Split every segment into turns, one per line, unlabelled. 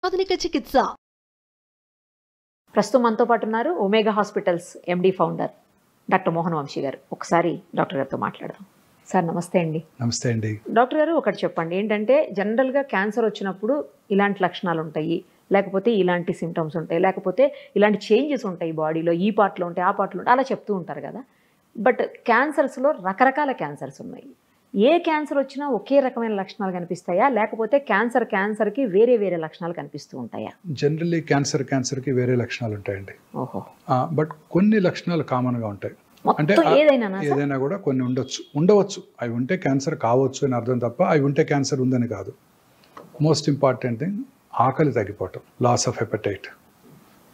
ఆధునిక చికిత్స.
ప్రస్తుతం మనతో పాటు ఉన్నారు ఒమేగా హాస్పిటల్స్ ఎండి ఫౌండర్ డాక్టర్ మోహన్ వంశీ గారు. ఒకసారి డాక్టర్ గారితో మాట్లాడదాం. సార్ నమస్తే అండి.
నమస్తే అండి.
డాక్టర్ గారు ఒకటి చెప్పండి, ఏంటంటే జనరల్గా క్యాన్సర్ వచ్చినప్పుడు ఇలాంటి లక్షణాలు ఉంటాయి, లేకపోతే ఇలాంటి సిమ్టమ్స్ ఉంటాయి, లేకపోతే ఇలాంటి చేంజెస్ ఉంటాయి బాడీలో, ఈ పార్ట్లో ఉంటాయి ఆ పార్ట్లో ఉంటాయి, అలా చెప్తూ ఉంటారు కదా. బట్ క్యాన్సర్స్లో రకరకాల క్యాన్సర్స్ ఉన్నాయి. ఏ క్యాన్సర్ వచ్చినా ఒకే రకమైన లక్షణాలు కనిపిస్తాయా, లేకపోతే క్యాన్సర్కి వేరే వేరే లక్షణాలు కనిపిస్తూ ఉంటాయా?
జనరల్లీ క్యాన్సర్కి వేరే లక్షణాలు ఉంటాయండి.
ఓహో.
బట్ కొన్ని లక్షణాలు కామన్గా ఉంటాయి. అంటే ఏదైనా కూడా కొన్ని ఉండవచ్చు. అవి ఉంటే క్యాన్సర్ కావచ్చు అని అర్థం తప్ప అవి ఉంటే క్యాన్సర్ ఉందని కాదు. మోస్ట్ ఇంపార్టెంట్ థింగ్ ఆకలి తగ్గిపోవటం, లాస్ ఆఫ్ హెపటైట్,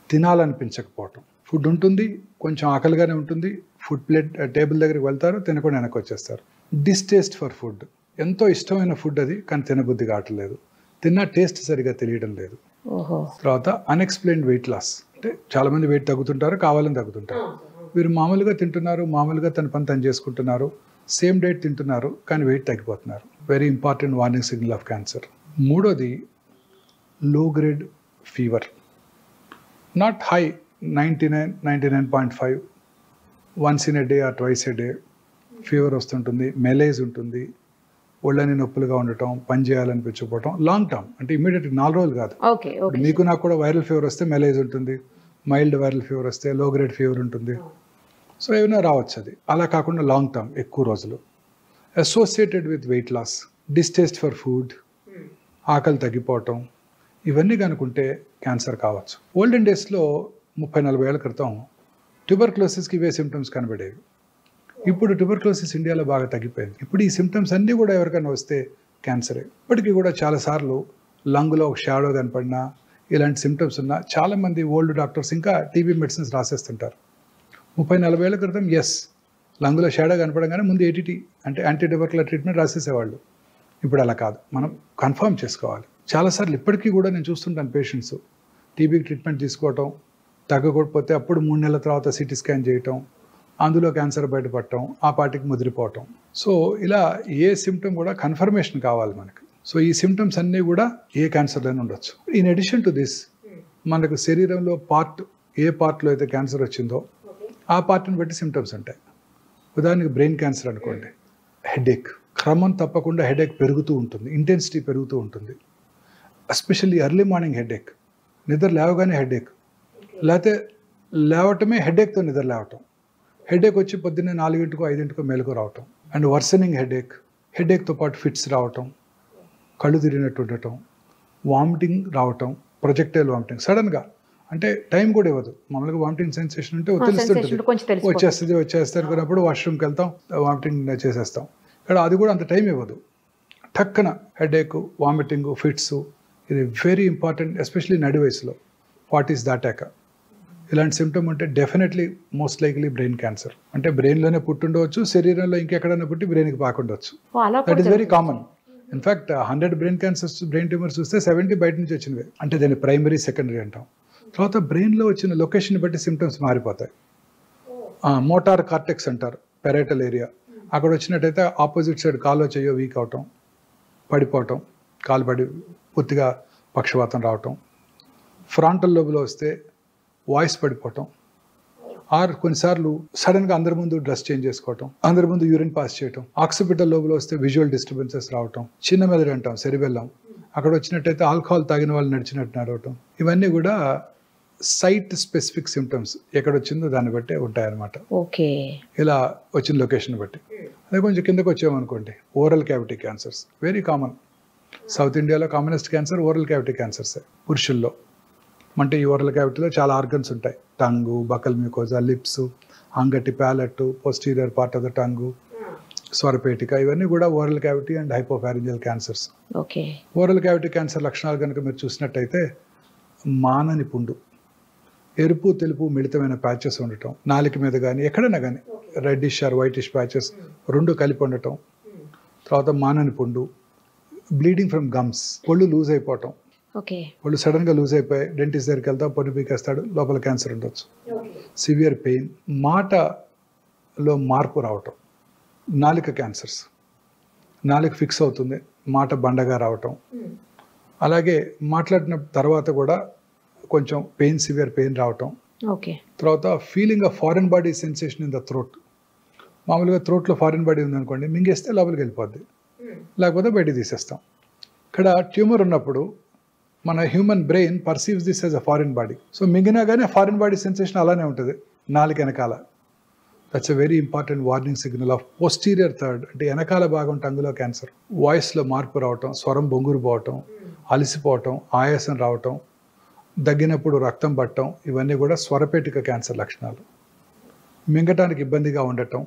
తినాలనిపించకపోవటం. ఫుడ్ ఉంటుంది, కొంచెం ఆకలిగానే ఉంటుంది, ఫుడ్ ప్లేట్ టేబుల్ దగ్గరికి వెళ్తారు, తినకుండా వెనక్కి వచ్చేస్తారు. డిస్టేస్ట్ ఫర్ ఫుడ్, ఎంతో ఇష్టమైన ఫుడ్ అది కానీ తినబుద్ధి కావట్లేదు, తిన్న టేస్ట్ సరిగా తెలియడం లేదు. తర్వాత అన్ఎక్స్ప్లెయిన్డ్ వెయిట్ లాస్, అంటే చాలామంది వెయిట్ తగ్గుతుంటారు, కావాలని తగ్గుతుంటారు. వీరు మామూలుగా తింటున్నారు, మామూలుగా తన పని తను చేసుకుంటున్నారు, సేమ్ డైట్ తింటున్నారు కానీ వెయిట్ తగ్గిపోతున్నారు. Very important warning signal of cancer. మూడోది లో grade fever, not high, 99.5, once in a day or twice a day fever వస్తుంటుంది, మెలేజ్ ఉంటుంది, ఒళ్ళని నొప్పులుగా ఉండటం, పని చేయాలనిపించకపోవటం, లాంగ్ టర్మ్, అంటే ఇమీడియట్ 4 రోజులు కాదు. మీకు నాకు కూడా వైరల్ ఫీవర్ వస్తే మెలేజ్ ఉంటుంది, మైల్డ్ వైరల్ ఫీవర్ వస్తే లో గ్రేడ్ ఫీవర్ ఉంటుంది. సో ఏమైనా రావచ్చు అది. అలా కాకుండా లాంగ్ టర్మ్, ఎక్కువ రోజులు. Associated with weight loss, distaste for food, ఆకలి తగ్గిపోవటం, ఇవన్నీ కనుకుంటే క్యాన్సర్ కావచ్చు. ఓల్డెన్ డేస్లో 30-40 ఏళ్ల క్రితం ట్యూబర్క్లోసిస్కి ఇవే సిమ్టమ్స్ కనబడేవి. ఇప్పుడు ట్యూబర్క్లోసిస్ ఇండియాలో బాగా తగ్గిపోయింది. ఇప్పుడు ఈ సిమ్టమ్స్ అన్నీ కూడా ఎవరికైనా వస్తే క్యాన్సరే. ఇప్పటికీ కూడా చాలాసార్లు లంగ్లో ఒక షాడో కనపడినా, ఇలాంటి సిమ్టమ్స్ ఉన్నా చాలామంది ఓల్డ్ డాక్టర్స్ ఇంకా టీబీ మెడిసిన్స్ రాసేస్తుంటారు. 30-40 ఏళ్ల క్రితం లంగ్లో షాడో కనపడంగానే ముందు ఏటీటీ అంటే యాంటీ ట్యూబర్కులర్ ట్రీట్మెంట్ రాసేసేవాళ్ళు. ఇప్పుడు అలా కాదు, మనం కన్ఫర్మ్ చేసుకోవాలి. చాలాసార్లు ఇప్పటికీ కూడా నేను చూస్తుంటాను, పేషెంట్స్ టీబీకి ట్రీట్మెంట్ తీసుకోవటం, తగ్గకపోతే అప్పుడు 3 నెలల తర్వాత సిటీ స్కాన్ చేయటం, అందులో క్యాన్సర్ బయటపడటం, ఆ పార్టీకి ముదిరిపోవటం. సో ఇలా ఏ సిమ్టమ్ కూడా కన్ఫర్మేషన్ కావాలి మనకి. సో ఈ సిమ్టమ్స్ అన్నీ కూడా ఏ క్యాన్సర్లోనే ఉండొచ్చు. ఇన్ అడిషన్ టు దిస్, మనకు శరీరంలో ఏ పార్ట్లో అయితే క్యాన్సర్ వచ్చిందో ఆ పార్ట్ని బట్టి సిమ్టమ్స్ ఉంటాయి. ఉదాహరణకి బ్రెయిన్ క్యాన్సర్ అనుకోండి, హెడేక్, క్రమం తప్పకుండా హెడేక్ పెరుగుతూ ఉంటుంది, ఇంటెన్సిటీ పెరుగుతూ ఉంటుంది. ఎస్పెషల్లీ ఎర్లీ మార్నింగ్ హెడేక్, నిద్ర లేవగానే హెడేక్, లేకపోతే లేవటమే హెడేక్తో నిద్ర లేవటం, హెడేక్ వచ్చి పొద్దున్నే 4-5 మేలుకు రావటం, అండ్ వర్సనింగ్ హెడేక్తో పాటు ఫిట్స్ రావటం, కళ్ళు తిరిగినట్టు ఉండటం, వామిటింగ్ రావటం, ప్రొజెక్టైల్ వామిటింగ్ సడన్గా, అంటే టైం కూడా ఇవ్వదు. మామూలుగా వామిటింగ్ సెన్సేషన్ ఉంటే వచ్చేస్తుంది అనుకున్నప్పుడు వాష్రూమ్కి వెళ్తాం, వామిటింగ్ చేసేస్తాం. ఇక్కడ అది కూడా అంత టైం ఇవ్వదు. టక్కన హెడేక్, వామిటింగ్, ఫిట్స్, ఇది వెరీ ఇంపార్టెంట్, ఎస్పెషలీ నడి వయసులో 40s దాటాక. ఇలాంటి సిమ్టమ్ ఉంటే definitely most likely brain cancer. అంటే బ్రెయిన్లోనే పుట్టుండవచ్చు, శరీరంలో ఇంకెక్కడైనా పుట్టి బ్రెయిన్కి పాకుండవచ్చు. That is very common. In fact 100 brain cancers, brain tumours చూస్తే 70 బయట నుంచి వచ్చినవే. అంటే దాన్ని ప్రైమరీ, సెకండరీ అంటాం. తర్వాత బ్రెయిన్లో వచ్చిన లొకేషన్ బట్టి సిమ్టమ్స్ మారిపోతాయి. మోటార్ కార్టెక్స్ అంటారు, పెరైటల్ ఏరియా, అక్కడ వచ్చినట్టయితే ఆపోజిట్ సైడ్ కాలో చెయ్యో వీక్ అవటం, పడిపోవటం, కాలు పడి పూర్తిగా పక్షవాతం రావటం. ఫ్రాంటల్ లోబులో వస్తే వాయిస్ పడిపోవటం, ఆర్ కొన్నిసార్లు సడన్గా అందరి ముందు డ్రెస్ చేంజ్ చేసుకోవటం, అందరి ముందు యూరిన్ పాస్ చేయటం. ఆక్సిపిటల్ లోబులో వస్తే విజువల్ డిస్టర్బెన్సెస్ రావటం. చిన్న మెదడు అంటాం, సెరిబెల్లం, అక్కడ వచ్చినట్టయితే ఆల్కహాల్ తాగిన వాళ్ళు నడిచినట్టు నడవటం. ఇవన్నీ కూడా సైట్ స్పెసిఫిక్ సిమ్టమ్స్, ఎక్కడ వచ్చిందో దాన్ని బట్టే ఉంటాయన్నమాట.
ఓకే,
ఇలా వచ్చిన లొకేషన్ బట్టి. అదే కొంచెం కిందకు వచ్చామనుకోండి, oral cavity cancers very common. South ఇండియాలో కామనెస్ట్ క్యాన్సర్ ఓరల్ క్యావిటీ క్యాన్సర్సే పురుషుల్లో. అంటే ఈ ఓరల్ క్యావిటీలో చాలా ఆర్గన్స్ ఉంటాయి, టంగు, బకల్ మ్యూకోజా, లిప్స్, అంగటి, palate, posterior part of the tongue, స్వరపేటిక, ఇవన్నీ కూడా oral cavity and hypopharyngeal cancers.
Okay.
Oral cavity cancer లక్షణాలు కనుక మీరు చూసినట్టయితే మానని పుండు, ఎరుపు తెలుపు మిళితమైన ప్యాచెస్ ఉండటం, నాలుక మీద కానీ ఎక్కడైనా కానీ రెడ్డిష్ ఆర్ వైటిష్ ప్యాచెస్ 2 కలిపి ఉండటం. తర్వాత మానని పుండు, బ్లీడింగ్ ఫ్రమ్ గమ్స్, ఒళ్ళు లూజ్ అయిపోవటం, ఒళ్ళు సడన్గా లూజ్ అయిపోయి డెంటిస్ట్ దగ్గరికి వెళ్తాం, పన్ను పీకేస్తాడు, లోపల క్యాన్సర్ ఉండొచ్చు. సివియర్ పెయిన్, మాటలో మార్పు రావటం, నాలుక క్యాన్సర్స్, నాలుక ఫిక్స్ అవుతుంది, మాట బండగా రావటం, అలాగే మాట్లాడిన తర్వాత కూడా కొంచెం సివియర్ పెయిన్ రావటం.
ఓకే.
తర్వాత feeling of foreign body sensation in the throat. మామూలుగా థ్రోట్లో ఫారెన్ బాడీ ఉందనుకోండి, మింగేస్తే లోపలికి వెళ్ళిపోద్ది, లేకపోతే బయట తీసేస్తాం. ఇక్కడ ట్యూమర్ ఉన్నప్పుడు మన human brain perceives this as a foreign body. So మింగినా కానీ ఫారిన్ బాడీ సెన్సేషన్ అలానే ఉంటుంది నాలుగు వెనకాల. That's a very important warning signal of posterior third, అంటే వెనకాల భాగం టంగులో క్యాన్సర్. వాయిస్లో మార్పు రావటం, స్వరం బొంగురు పోవటం, అలసిపోవటం, ఆయాసం రావటం, దగ్గినప్పుడు రక్తం పట్టడం, ఇవన్నీ కూడా స్వరపేటిక క్యాన్సర్ లక్షణాలు. మింగటానికి ఇబ్బందిగా ఉండటం,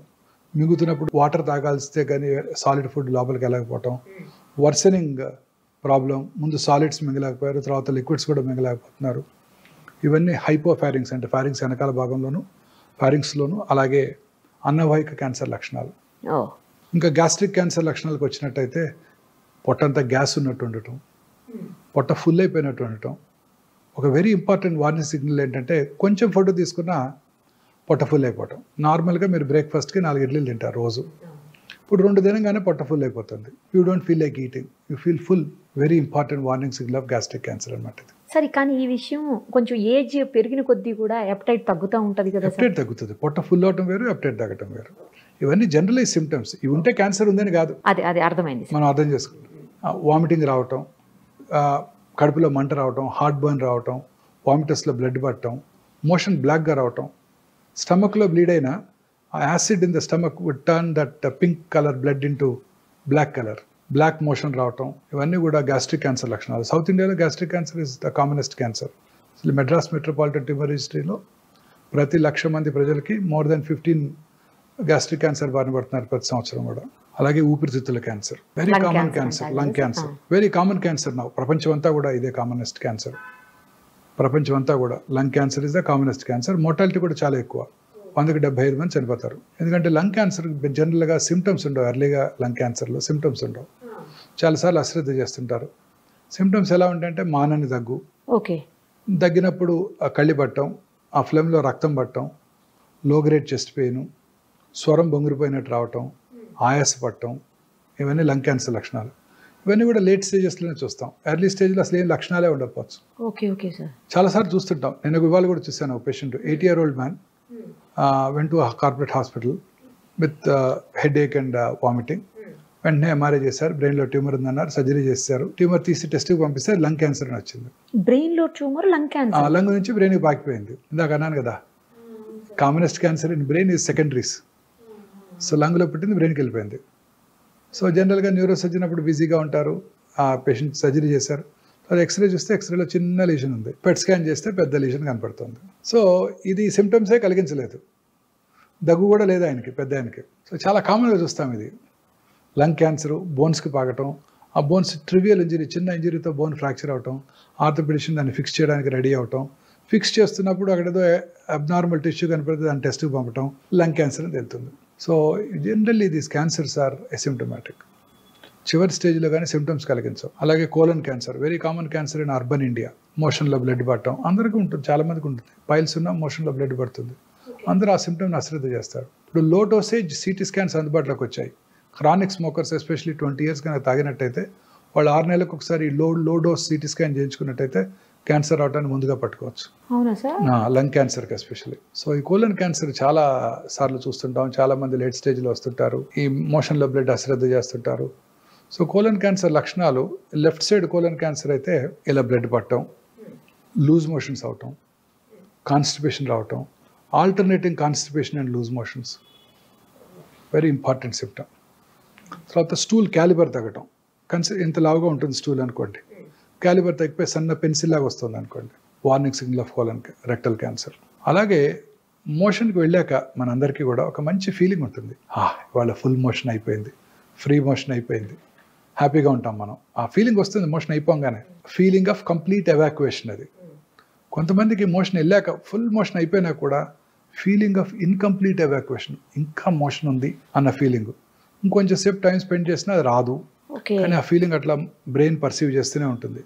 మింగుతున్నప్పుడు వాటర్ తాగాల్స్తే కానీ సాలిడ్ ఫుడ్ లోపలికి వెళ్ళకపోవటం, వర్సనింగ్ ప్రాబ్లం, ముందు సాలిడ్స్ మింగలేకపోయారు, తర్వాత లిక్విడ్స్ కూడా మింగలేకపోతున్నారు. ఇవన్నీ హైపోఫారింగ్స్, అంటే ఫారింగ్స్ వెనకాల భాగంలోను ఫారింగ్స్లోను, అలాగే అన్నవాహిక క్యాన్సర్ లక్షణాలు. ఇంకా గ్యాస్ట్రిక్ క్యాన్సర్ లక్షణాలకు వచ్చినట్టయితే పొట్టంతా గ్యాస్ ఉన్నట్టు ఉండటం, పొట్ట ఫుల్ అయిపోయినట్టు ఉండటం. ఒక వెరీ ఇంపార్టెంట్ వార్నింగ్ సిగ్నల్ ఏంటంటే కొంచెం ఫుడ్ తీసుకున్నా పొట్ట ఫుల్ అయిపోవటం. నార్మల్గా మీరు బ్రేక్ఫాస్ట్కి 4 ఇడ్లీలు తింటారు రోజు, ఇప్పుడు 2 తినగానే పొట్ట ఫుల్ అయిపోతుంది. You don't feel like eating, you feel full. Very important warning signal of gastric cancer అనమాట ఇది.
సరే, కానీ ఈ విషయం కొంచెం ఏజ్ పెరిగిన కొద్దీ కూడా ఎప్టైట్ తగ్గుతూ ఉంటుంది కదా?
ఎప్టైట్ తగ్గుతుంది, పొట్ట ఫుల్ అవటం వేరు, ఎప్టైట్ తగ్గటం వేరు. ఇవన్నీ జనరలైజ్ సిమ్టమ్స్. ఇవి ఉంటే క్యాన్సర్ ఉందని కాదు,
అదే అర్థమైంది.
మనం అర్థం చేసుకుంటాం. వామిటింగ్ రావటం, కడుపులో మంట రావటం, హార్ట్ బర్న్ రావటం, వామిటస్లో బ్లడ్ పట్టడం, మోషన్ బ్లాక్గా రావటం, స్టమక్లో బ్లీడ్ అయినా ఆ acid in the stomach would turn that pink colour blood into black colour, black motion రావటం, ఇవన్నీ కూడా గ్యాస్ట్రిక్ క్యాన్సర్ లక్షణాలు. సౌత్ ఇండియాలో gastric cancer is the commonest cancer. అసలు మెడ్రాస్ మెట్రోపాలిటన్ ట్యూమర్ రిజిస్ట్రీలో ప్రతి 1,00,000 మంది ప్రజలకి మోర్ దెన్ 15 గ్యాస్ట్రిక్ క్యాన్సర్ బారిన పడుతున్నారు ప్రతి సంవత్సరం కూడా. అలాగే ఊపిరితిత్తుల cancer, very common cancer. Lung cancer, very common cancer నా ప్రపంచం అంతా కూడా ఇదే కామనెస్ట్ క్యాన్సర్. ప్రపంచం అంతా కూడా lung cancer is the commonest cancer. Mortality కూడా చాలా ఎక్కువ, 100కి 75 మంది చనిపోతారు. ఎందుకంటే లంగ్ క్యాన్సర్ జనరల్గా సిమ్టమ్స్ ఉండవు. ఎర్లీగా లంగ్ క్యాన్సర్లో సిమ్టమ్స్ ఉండవు, చాలాసార్లు అశ్రద్ధ చేస్తుంటారు. సిమ్టమ్స్ ఎలా ఉంటాయంటే మానని దగ్గు,
ఓకే,
దగ్గినప్పుడు కళ్ళి పట్టడం, ఆ ఫ్లెమ్లో రక్తం పట్టడం, లో గ్రేడ్ చెస్ట్ పెయిన్, స్వరం బొంగిరిపోయినట్టు రావటం, ఆయాస పట్టడం, ఇవన్నీ లంగ్ క్యాన్సర్ లక్షణాలు. ఇవన్నీ కూడా లేట్ స్టేజెస్లోనే చూస్తాం. ఎర్లీ స్టేజ్లో అసలు ఏం లక్షణాలే ఉండకపోవచ్చు.
ఓకే సార్,
చాలాసార్లు చూస్తుంటాం. నేను ఇవాళ కూడా చూశాను, ఒక patient 80-year-old man went to a corporate hospital with headache and vomiting. వెంటనే ఎంఆర్ఐ చేశారు, బ్రెయిన్లో ట్యూమర్ ఉందన్నారు, సర్జరీ చేశారు. ట్యూమర్ తీసి టెస్ట్కి పంపిస్తే లంగ్ క్యాన్సర్ అని వచ్చింది.
బ్రెయిన్లో ట్యూమర్, లంగ్ క్యాన్సర్,
లంగ్ నుంచి బ్రెయిన్కి పాకిపోయింది. ఇందాక అన్నాను కదా, commonest cancer in brain is secondaries. So లంగ్లో పుట్టింది బ్రెయిన్కి వెళ్ళిపోయింది. సో జనరల్గా న్యూరో సర్జన్ అప్పుడు బిజీగా ఉంటారు. ఆ పేషెంట్ సర్జరీ చేశారు, అది ఎక్స్రే చూస్తే ఎక్స్రేలో చిన్న లీషన్ ఉంది, పెట్ స్కాన్ చేస్తే పెద్ద లీషన్ కనపడుతుంది. సో ఇది సిమ్టమ్సే కలిగించలేదు, దగ్గు కూడా లేదు ఆయనకి, పెద్ద ఆయనకి. సో చాలా కామన్గా చూస్తాం ఇది. లంగ్ క్యాన్సర్, బోన్స్కి పాకటం, ఆ బోన్స్ ట్రివియల్ ఇంజరీ, చిన్న ఇంజరీతో బోన్ ఫ్రాక్చర్ అవటం, ఆర్థోపెడిషన్ దాన్ని ఫిక్స్ చేయడానికి రెడీ అవటం, ఫిక్స్ చేస్తున్నప్పుడు అక్కడేదో అబ్నార్మల్ టిష్యూ కనపడితే దాన్ని టెస్ట్కి పంపటం, లంగ్ క్యాన్సర్ అని తెలుస్తుంది. So generally these cancers are asymptomatic. చివరి స్టేజ్లో కానీ సిమ్టమ్స్ కలిగించవు. అలాగే colon cancer, very common cancer in urban India. మోషన్లో బ్లడ్ పడటం అందరికీ ఉంటుంది, చాలామందికి ఉంటుంది. పైల్స్ ఉన్న మోషన్లో బ్లడ్ పడుతుంది, అందరూ ఆ సిమ్టమ్ని అశ్రద్ధ చేస్తారు. ఇప్పుడు లో డోసేజ్ సిటీ స్కాన్స్ అందుబాటులోకి వచ్చాయి. క్రానిక్ స్మోకర్స్ ఎస్పెషల్లీ 20 years కనుక తాగినట్టయితే వాళ్ళు 6 నెలలకు ఒకసారి లో డోస్ సిటీ స్కాన్ చేయించుకున్నట్టయితే క్యాన్సర్ అవటాన్ని ముందుగా పట్టుకోవచ్చు.
అవునా సార్?
లంగ్ క్యాన్సర్కి ఎస్పెషల్లీ. సో ఈ కోలన్ క్యాన్సర్ చాలా సార్లు చూస్తుంటాం, చాలా మంది లేట్ స్టేజ్లో వస్తుంటారు, ఈ మోషన్లో బ్లడ్ అశ్రద్ధ చేస్తుంటారు. సో కోలన్ క్యాన్సర్ లక్షణాలు, లెఫ్ట్ సైడ్ కోలన్ క్యాన్సర్ అయితే ఇలా బ్లడ్ పట్టడం, లూజ్ మోషన్స్ అవటం, కాన్స్టిపేషన్ రావటం, alternating constipation and loose motions, very important symptom. తర్వాత స్టూల్ క్యాలిబర్ తగ్గటం, ఇంత లావుగా ఉంటుంది స్టూల్ అనుకోండి, క్యాలిబర్ తగ్గిపోయి సన్న పెన్సిల్ లాగా వస్తుంది అనుకోండి, warning signal of colon rectal cancer. అలాగే మోషన్కి వెళ్ళాక మనందరికీ కూడా ఒక మంచి ఫీలింగ్ ఉంటుంది, ఇవాళ ఫుల్ మోషన్ అయిపోయింది, ఫ్రీ మోషన్ అయిపోయింది, హ్యాపీగా ఉంటాం మనం. ఆ ఫీలింగ్ వస్తుంది మోషన్ అయిపోగానే, ఫీలింగ్ ఆఫ్ కంప్లీట్ ఎవాక్యుయేషన్. అది కొంతమందికి మోషన్ వెళ్ళాక ఫుల్ మోషన్ అయిపోయినా కూడా ఫీలింగ్ ఆఫ్ ఇన్కంప్లీట్ ఎవాక్యుయేషన్, ఇంకా మోషన్ ఉంది అన్న ఫీలింగ్. ఇంకొంచెం సేపు టైం స్పెండ్ చేసినా అది రాదు, కానీ ఆ ఫీలింగ్ అట్లా బ్రెయిన్ పర్సీవ్ చేస్తూనే ఉంటుంది,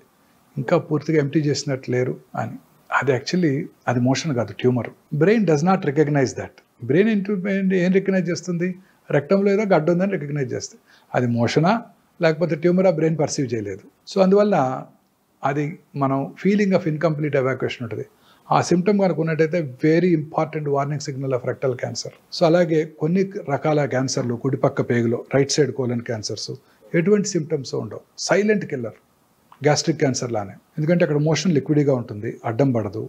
ఇంకా పూర్తిగా ఎంప్టీ చేసినట్టు లేరు అని. అది యాక్చువల్లీ అది మోషన్ కాదు, tumour. Brain does not recognise that. Brain ఏం రికగ్నైజ్ చేస్తుంది? రెక్టంలో ఏదో గడ్డ ఉందని రికగ్నైజ్ చేస్తుంది. అది మోషనా లేకపోతే ట్యూమరా బ్రెయిన్ పర్సీవ్ చేయలేదు. సో అందువల్ల అది మనం ఫీలింగ్ ఆఫ్ ఇన్కంప్లీట్ ఎవాక్యుయేషన్ ఉంటుంది. ఆ సిమ్టమ్ కనుక ఉన్నట్టయితే very important warning signal of rectal cancer. So అలాగే కొన్ని రకాల క్యాన్సర్లు కుడిపక్క పేగులో రైట్ సైడ్ కోలన్ క్యాన్సర్స్ ఎటువంటి సిమ్టమ్స్ ఉండవు, సైలెంట్ కిల్లర్. గ్యాస్ట్రిక్ క్యాన్సర్ లానే, ఎందుకంటే అక్కడ మోషన్ లిక్విడ్గా ఉంటుంది, అడ్డం పడదు.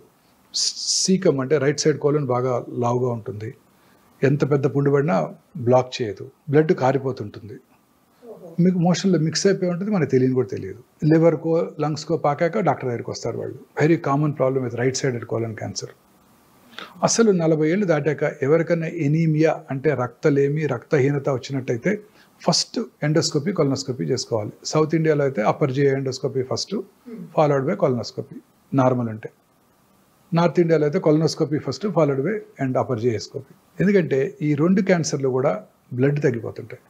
సీకమ్ అంటే రైట్ సైడ్ కోలన్ బాగా లావుగా ఉంటుంది, ఎంత పెద్ద పుండు పడినా బ్లాక్ చేయదు, బ్లడ్ కారిపోతుంటుంది, మీకు మోషన్లో మిక్స్ అయిపోయి ఉంటుంది, మనకు తెలియని కూడా తెలియదు. లివర్కో లంగ్స్కో పాకాక డాక్టర్ దగ్గరికి వస్తారు వాళ్ళు. Very common problem with right sided colon cancer. అసలు 40 ఏళ్ళు దాటాక ఎవరికైనా ఎనీమియా అంటే రక్తలేమి రక్తహీనత వచ్చినట్టయితే ఫస్ట్ ఎండోస్కోపీ కొలనోస్కోపీ చేసుకోవాలి. సౌత్ ఇండియాలో అయితే upper GI endoscopy first, followed by colonoscopy normal ఉంటే. నార్త్ ఇండియాలో అయితే colonoscopy first, followed by and upper GI scopy. ఎందుకంటే ఈ 2 క్యాన్సర్లు కూడా బ్లడ్ తగ్గిపోతుంటాయి.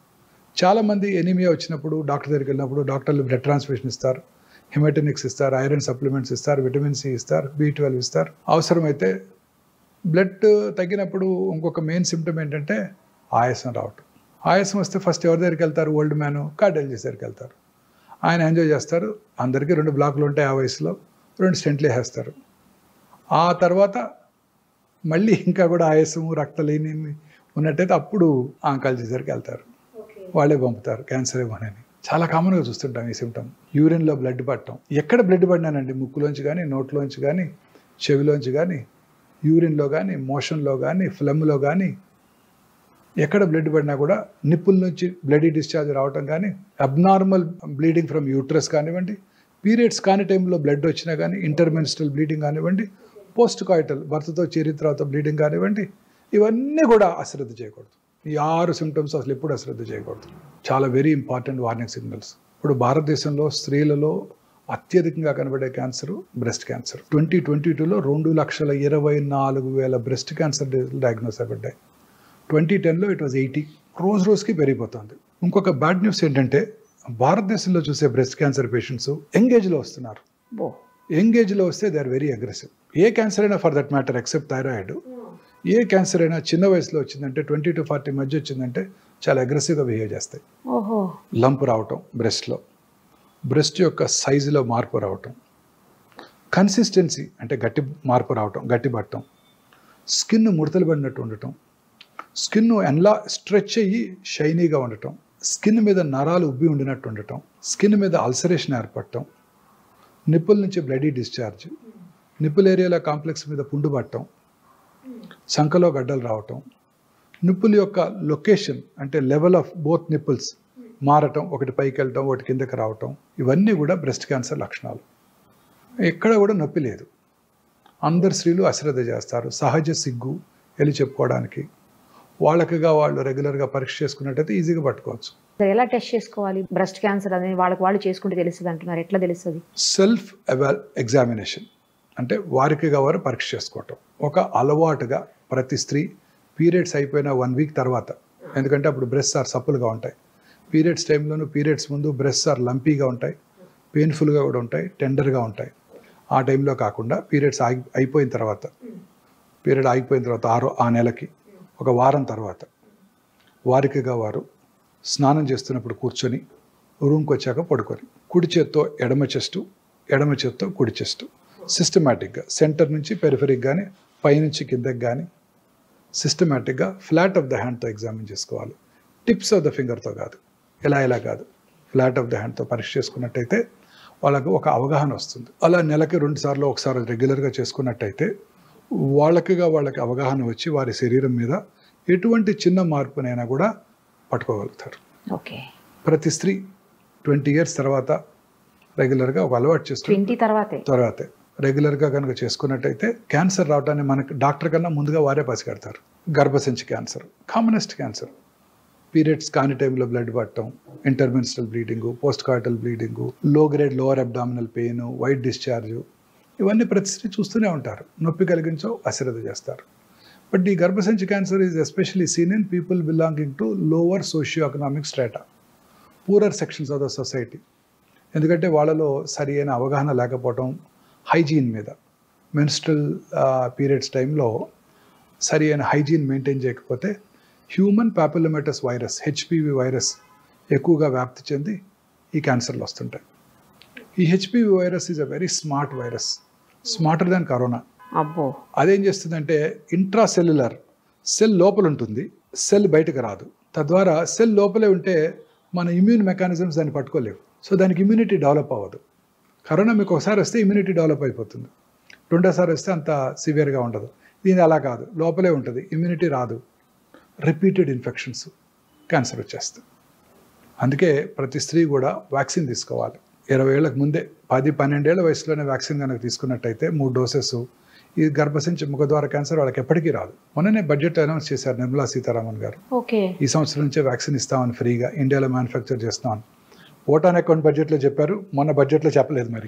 చాలామంది ఎనీమియా వచ్చినప్పుడు డాక్టర్ దగ్గరికి వెళ్ళినప్పుడు డాక్టర్లు బ్లడ్ ట్రాన్స్ఫ్యూషన్ ఇస్తారు, హిమటోనిక్స్ ఇస్తారు, ఐరన్ సప్లిమెంట్స్ ఇస్తారు, విటమిన్ సి ఇస్తారు, B12 ఇస్తారు. అవసరమైతే బ్లడ్ తగ్గినప్పుడు ఇంకొక మెయిన్ సిమ్టమ్ ఏంటంటే ఆయాసం రావటం. ఆయాసం వస్తే ఫస్ట్ ఎవరి దగ్గరికి వెళ్తారు? ఓల్డ్ మ్యాన్, కార్డియాలజిస్ట్ దగ్గరికి వెళ్తారు. ఆయన ఎంజాయ్ చేస్తారు, అందరికీ 2 బ్లాకులు ఉంటాయి ఆ వయసులో, 2 స్టెంట్లు వేసేస్తారు. ఆ తర్వాత మళ్ళీ ఇంకా కూడా ఆయాసం రక్తలేని ఉన్నట్టయితే అప్పుడు ఆంకాలజిస్ట్ దగ్గరికి వెళ్తారు, వాళ్ళే పంపుతారు క్యాన్సర్ ఏమోనని. చాలా కామన్గా చూస్తుంటాం ఈ సిమ్టమ్. యూరిన్లో బ్లడ్ పట్టడం. ఎక్కడ బ్లడ్ పడినానండి, ముక్కులోంచి కానీ, నోట్లోంచి కానీ, చెవిలోంచి కానీ, యూరిన్లో కానీ, మోషన్లో కానీ, ఫ్లమ్లో కానీ, ఎక్కడ బ్లడ్ పడినా కూడా నిప్పుల నుంచి బ్లడీ డిశ్చార్జ్ రావటం కానీ, అబ్నార్మల్ బ్లీడింగ్ ఫ్రమ్ యూట్రస్ కానివ్వండి, పీరియడ్స్ కాని టైంలో బ్లడ్ వచ్చినా కానీ, ఇంటర్మెన్స్ట్రల్ బ్లీడింగ్ కానివ్వండి, పోస్ట్ కాయిటల్ భర్తతో చేరిన తర్వాత బ్లీడింగ్ కానివ్వండి, ఇవన్నీ కూడా అశ్రద్ధ చేయకూడదు. ఈ 6 సిమ్టమ్స్ అసలు ఎప్పుడు అశ్రద్ధ చేయకూడదు. చాలా వెరీ ఇంపార్టెంట్ వార్నింగ్ సిగ్నల్స్. ఇప్పుడు భారతదేశంలో స్త్రీలలో అత్యధికంగా కనబడే క్యాన్సర్ బ్రెస్ట్ క్యాన్సర్. 2022లో 2,24,000 బ్రెస్ట్ క్యాన్సర్ డయాగ్నోస్ అయ్యాయి. 2010లో ఇట్ వాజ్ 80. రోజుకి పెరిగిపోతుంది. ఇంకొక బ్యాడ్ న్యూస్ ఏంటంటే భారతదేశంలో చూసే బ్రెస్ట్ క్యాన్సర్ పేషెంట్స్ యంగ్ ఏజ్లో వస్తున్నారు. యంగ్ ఏజ్లో వస్తే దే ఆర్ వెరీ అగ్రెసివ్. ఏ క్యాన్సర్ అయినా for that matter except thyroid, ఏ క్యాన్సర్ అయినా చిన్న వయసులో వచ్చిందంటే 20 to 40 మధ్య వచ్చిందంటే చాలా అగ్రెసివ్గా బిహేవ్ చేస్తాయి. లంప్ రావటం బ్రెస్ట్లో, బ్రెస్ట్ యొక్క సైజులో మార్పు రావటం, కన్సిస్టెన్సీ అంటే గట్టి మార్పు రావటం, గట్టి పట్టడం, స్కిన్ ముడతలు పడినట్టు ఉండటం, స్కిన్ ఎలా స్ట్రెచ్ అయ్యి షైనీగా ఉండటం, స్కిన్ మీద నరాలు ఉబ్బి ఉండినట్టు ఉండటం, స్కిన్ మీద అల్సరేషన్ ఏర్పడటం, నిప్పుల నుంచి బ్లడీ డిశ్చార్జ్, నిప్పుల ఏరియాలో కాంప్లెక్స్ మీద పుండు పట్టడం, సంకలో గడ్డలు రావటం, నిప్పుల యొక్క లొకేషన్ అంటే లెవెల్ ఆఫ్ బోత్ నిప్పుల్స్ మారటం, ఒకటి పైకి వెళ్ళటం ఒకటి కిందకి రావటం, ఇవన్నీ కూడా బ్రెస్ట్ క్యాన్సర్ లక్షణాలు. ఎక్కడ కూడా నొప్పి లేదు. అందరు స్త్రీలు అశ్రద్ధ చేస్తారు, సహజ సిగ్గు వెళ్ళి చెప్పుకోవడానికి. వాళ్ళకిగా వాళ్ళు రెగ్యులర్గా పరీక్ష చేసుకున్నట్టయితే ఈజీగా పట్టుకోవచ్చు.
ఎలా టెస్ట్ చేసుకోవాలి బ్రెస్ట్ క్యాన్సర్ అనేది? వాళ్ళకి వాళ్ళు చేసుకుంటే తెలుస్తుంది అంటున్నారు, ఎట్లా తెలుస్తుంది?
సెల్ఫ్ ఎగ్జామినేషన్ అంటే వారికిగా వారు పరీక్ష చేసుకోవటం ఒక అలవాటుగా ప్రతి స్త్రీ పీరియడ్స్ అయిపోయిన 1 వీక్ తర్వాత, ఎందుకంటే అప్పుడు బ్రెస్ట్ ఆర్ సప్పులుగా ఉంటాయి. పీరియడ్స్ టైంలోనూ పీరియడ్స్ ముందు బ్రెస్ట్ ఆర్ లంపీగా ఉంటాయి, పెయిన్ఫుల్గా కూడా ఉంటాయి, టెండర్గా ఉంటాయి. ఆ టైంలో కాకుండా పీరియడ్స్ అయిపోయిన తర్వాత, పీరియడ్ ఆగిపోయిన తర్వాత ఆ నెలకి 1 వారం తర్వాత వారికిగా వారు స్నానం చేస్తున్నప్పుడు కూర్చొని రూమ్కి వచ్చాక పడుకొని కుడి చేత్తో ఎడమ చెస్టు, ఎడమ చేత్తో కుడి చెస్టు సిస్టమేటిక్గా సెంటర్ నుంచి పెరిఫెరిక్ కానీ పైనుంచి కిందకి కానీ సిస్టమేటిక్గా ఫ్లాట్ ఆఫ్ ద హ్యాండ్తో ఎగ్జామిన్ చేసుకోవాలి. టిప్స్ ఆఫ్ ద ఫింగర్తో కాదు, ఇలా కాదు, ఫ్లాట్ ఆఫ్ ద హ్యాండ్తో పరీక్ష చేసుకున్నట్టయితే వాళ్ళకు ఒక అవగాహన వస్తుంది. అలా నెలకి 2 సార్లు 1 సారి రెగ్యులర్గా చేసుకున్నట్టయితే వాళ్ళకి అవగాహన వచ్చి వారి శరీరం మీద ఎటువంటి చిన్న మార్పునైనా కూడా పట్టుకోగలుగుతారు.
ఓకే.
ప్రతి స్త్రీ 20 years తర్వాత రెగ్యులర్గా ఒక అలవాటు చేసుకుని తర్వాతే రెగ్యులర్గా కనుక చేసుకున్నట్టయితే క్యాన్సర్ రావడాన్ని మనకి డాక్టర్ కన్నా ముందుగా వారే పసిగడతారు. గర్భసంచి క్యాన్సర్ కామనెస్ట్ క్యాన్సర్. పీరియడ్స్ కాని టైంలో బ్లడ్ పట్టడం, intermenstrual bleeding, post coital bleeding, low grade lower abdominal pain, white discharge, ఇవన్నీ ప్రతి స్త్రీ చూస్తూనే ఉంటారు. నొప్పి కలిగించో అశ్రద్ధ చేస్తారు. బట్ ఈ గర్భసంచి cancer is especially seen in people belonging to lower socio economic strata, poorer sections of the society. ఎందుకంటే వాళ్ళలో సరి అయిన అవగాహన లేకపోవడం, హైజీన్ మీద, మెన్స్ట్రల్ పీరియడ్స్ టైంలో సరి అయిన హైజీన్ మెయింటైన్ చేయకపోతే హ్యూమన్ పాపిలోమేటస్ వైరస్ HPV వైరస్ ఎక్కువగా వ్యాప్తి చెంది ఈ క్యాన్సర్లు వస్తుంటాయి. ఈ HPV virus is a very smart virus, smarter than corona.
అబ్బో.
అదేం చేస్తుందంటే ఇంట్రాసెల్యులర్, సెల్ లోపల ఉంటుంది, సెల్ బయటకు రాదు. తద్వారా సెల్ లోపలే ఉంటే మన ఇమ్యూన్ మెకానిజమ్స్ దాన్ని పట్టుకోలేవు. సో దానికి ఇమ్యూనిటీ డెవలప్ అవ్వదు. కరోనా మీకు ఒకసారి వస్తే ఇమ్యూనిటీ డెవలప్ అయిపోతుంది, రెండోసారి వస్తే అంత సివియర్గా ఉండదు. దీని అలా కాదు, లోపలే ఉంటుంది, ఇమ్యూనిటీ రాదు, రిపీటెడ్ ఇన్ఫెక్షన్స్, క్యాన్సర్ వచ్చేస్తుంది. అందుకే ప్రతి స్త్రీ కూడా వ్యాక్సిన్ తీసుకోవాలి. 20 ఏళ్ళకు ముందే 10-12 ఏళ్ల వయసులోనే వ్యాక్సిన్ కనుక తీసుకున్నట్టయితే 3 డోసెస్ ఈ గర్భసంచి ముఖద్వార క్యాన్సర్ వాళ్ళకి ఎప్పటికీ రాదు. మొన్ననే బడ్జెట్ అనౌన్స్ చేశారు నిర్మలా సీతారామన్ గారు. ఈ సంవత్సరం నుంచే వ్యాక్సిన్ ఇస్తామని ఫ్రీగా ఇండియాలో మ్యానుఫ్యాక్చర్ చేస్తామని ఓట్ ఆన్ అకౌంట్ బడ్జెట్లో చెప్పారు, మొన్న బడ్జెట్లో చెప్పలేదు. మరి